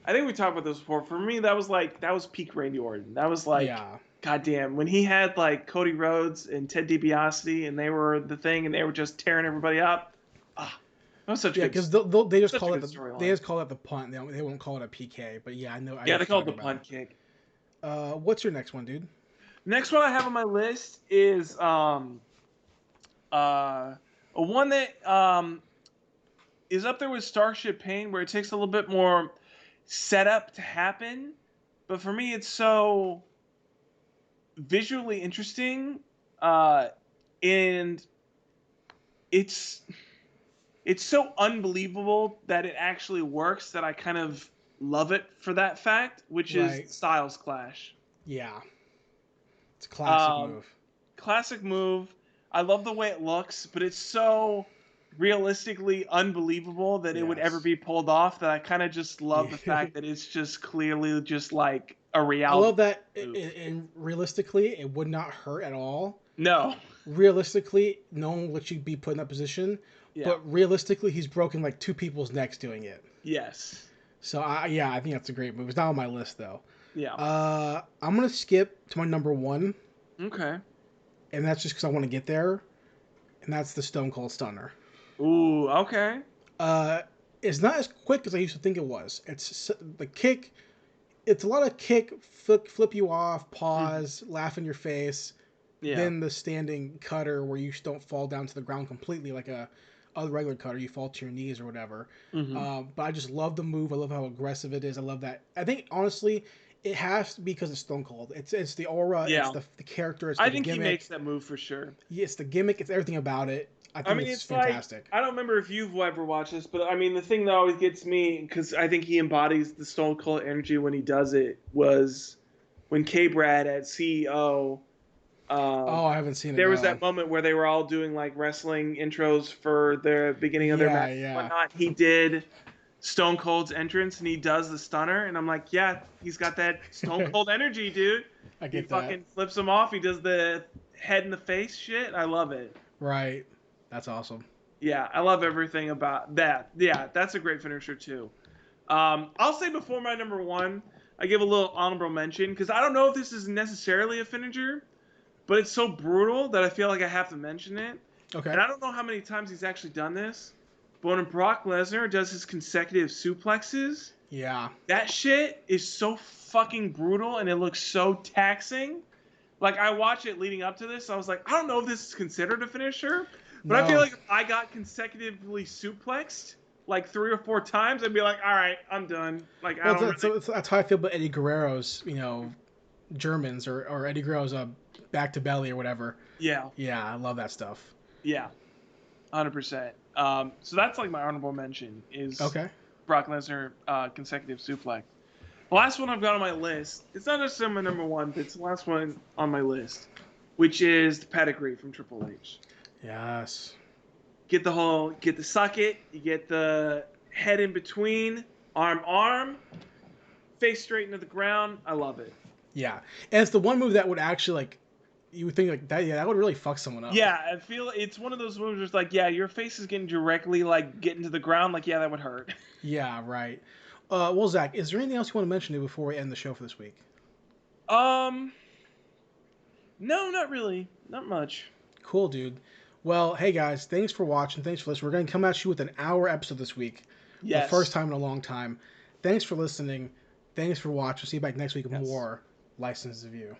Speaker 2: I think we talked about this before. For me, that was peak Randy Orton. That was like,
Speaker 1: Yeah.
Speaker 2: goddamn, when he had like Cody Rhodes and Ted DiBiase, and they were the thing, and they were just tearing everybody up. Ah, that was such a
Speaker 1: Yeah,
Speaker 2: good,
Speaker 1: because they just
Speaker 2: such a
Speaker 1: call it
Speaker 2: good
Speaker 1: they
Speaker 2: storyline.
Speaker 1: just call it the punt. They won't call it a PK. But yeah, I know
Speaker 2: Yeah,
Speaker 1: what
Speaker 2: they
Speaker 1: you're
Speaker 2: call it the
Speaker 1: talking about.
Speaker 2: punt kick.
Speaker 1: What's your next one, dude?
Speaker 2: Next one I have on my list is a one that is up there with Starship Pain, where it takes a little bit more setup to happen, but for me, it's so visually interesting, and it's it's so unbelievable that it actually works that I kind of love it for that fact, which is
Speaker 1: Right.
Speaker 2: Styles Clash.
Speaker 1: Yeah, it's a classic
Speaker 2: Um,
Speaker 1: move.
Speaker 2: Classic move. I love the way it looks, but it's so realistically unbelievable that it would ever
Speaker 1: Yes.
Speaker 2: be pulled off that I kind of just love
Speaker 1: Yeah.
Speaker 2: the fact that it's just clearly just like a
Speaker 1: I
Speaker 2: reality
Speaker 1: love that.
Speaker 2: move.
Speaker 1: And realistically, it would not hurt at all.
Speaker 2: No.
Speaker 1: Realistically, no one would you be put in that position.
Speaker 2: Yeah.
Speaker 1: But realistically, he's broken like two people's necks doing it.
Speaker 2: Yes.
Speaker 1: So yeah, I think that's a great move. It's not on my list though.
Speaker 2: Yeah.
Speaker 1: I'm gonna skip to my number one,
Speaker 2: Okay.
Speaker 1: and that's just because I want to get there, and that's the Stone Cold Stunner.
Speaker 2: Ooh, okay.
Speaker 1: Uh, it's not as quick as I used to think it was. It's the kick. It's a lot of kick, flip you off,
Speaker 2: Mhm.
Speaker 1: pause, laugh in your face,
Speaker 2: Yeah.
Speaker 1: then the standing cutter where you don't fall down to the ground completely like a regular cutter. You fall to your knees or whatever.
Speaker 2: Mhm.
Speaker 1: But I just love the move. I love how aggressive it is. I love that. I think honestly, it has to be because it's Stone Cold. It's the aura. It's
Speaker 2: Yeah.
Speaker 1: the character. It's
Speaker 2: I
Speaker 1: the
Speaker 2: think he makes
Speaker 1: gimmick.
Speaker 2: that move for sure.
Speaker 1: It's the gimmick. It's everything about it. I
Speaker 2: I
Speaker 1: think
Speaker 2: mean,
Speaker 1: it's
Speaker 2: it's like,
Speaker 1: fantastic.
Speaker 2: I don't remember if you've ever watched this, but I mean, the thing that always gets me, because I think he embodies the Stone Cold energy when he does it, was when K-Brad at CEO,
Speaker 1: Oh,
Speaker 2: um,
Speaker 1: I haven't seen it.
Speaker 2: there was
Speaker 1: No.
Speaker 2: that moment where they were all doing like wrestling intros for the beginning of their
Speaker 1: Yeah,
Speaker 2: match and
Speaker 1: yeah.
Speaker 2: whatnot. He did Stone Cold's entrance and he does the stunner, and I'm like, yeah, he's got that Stone Cold energy, dude.
Speaker 1: I
Speaker 2: He
Speaker 1: get that.
Speaker 2: fucking flips him off. He does the head in the face shit. I love it.
Speaker 1: Right. That's awesome.
Speaker 2: Yeah, I love everything about that. Yeah, that's a great finisher too. I'll say before my number one, I give a little honorable mention because I don't know if this is necessarily a finisher, but it's so brutal that I feel like I have to mention it.
Speaker 1: Okay.
Speaker 2: And I don't know how many times he's actually done this, but when Brock Lesnar does his consecutive suplexes,
Speaker 1: Yeah.
Speaker 2: that shit is so fucking brutal and it looks so taxing. Like I watched it leading up to this, so I was like, I don't know if this is considered a finisher, but I feel
Speaker 1: No.
Speaker 2: like if I got consecutively suplexed like 3 or 4 times, I'd be like, all right, I'm done. Like I
Speaker 1: Well,
Speaker 2: don't really.
Speaker 1: that's how I feel about Eddie Guerrero's, Germans or Eddie Guerrero's back to belly or whatever.
Speaker 2: Yeah,
Speaker 1: Yeah, I love that stuff.
Speaker 2: yeah, 100%. So that's like my honorable mention is
Speaker 1: Okay.
Speaker 2: Brock Lesnar consecutive suplex. The last one I've got on my list, it's not necessarily my number one, but it's the last one on my list, which is the pedigree from Triple H.
Speaker 1: Yes.
Speaker 2: Get the socket, you get the head in between, arm, face straight into the ground. I love it.
Speaker 1: Yeah, and it's the one move that would actually like you would think like that. Yeah, that would really fuck someone up.
Speaker 2: Yeah, I feel it's one of those moves where it's like, yeah, your face is getting directly like getting to the ground. Like, yeah, that would hurt.
Speaker 1: Yeah. Right. Well, Zach, is there anything else you want to mention before we end the show for this week?
Speaker 2: Um, no, not really, not much.
Speaker 1: Cool, dude. Well, hey guys, thanks for watching. Thanks for listening. We're going to come at you with an hour episode this week, the first
Speaker 2: Yes,
Speaker 1: time in a long time. Thanks for listening. Thanks for watching. See you back next week with
Speaker 2: yes.
Speaker 1: more License to View.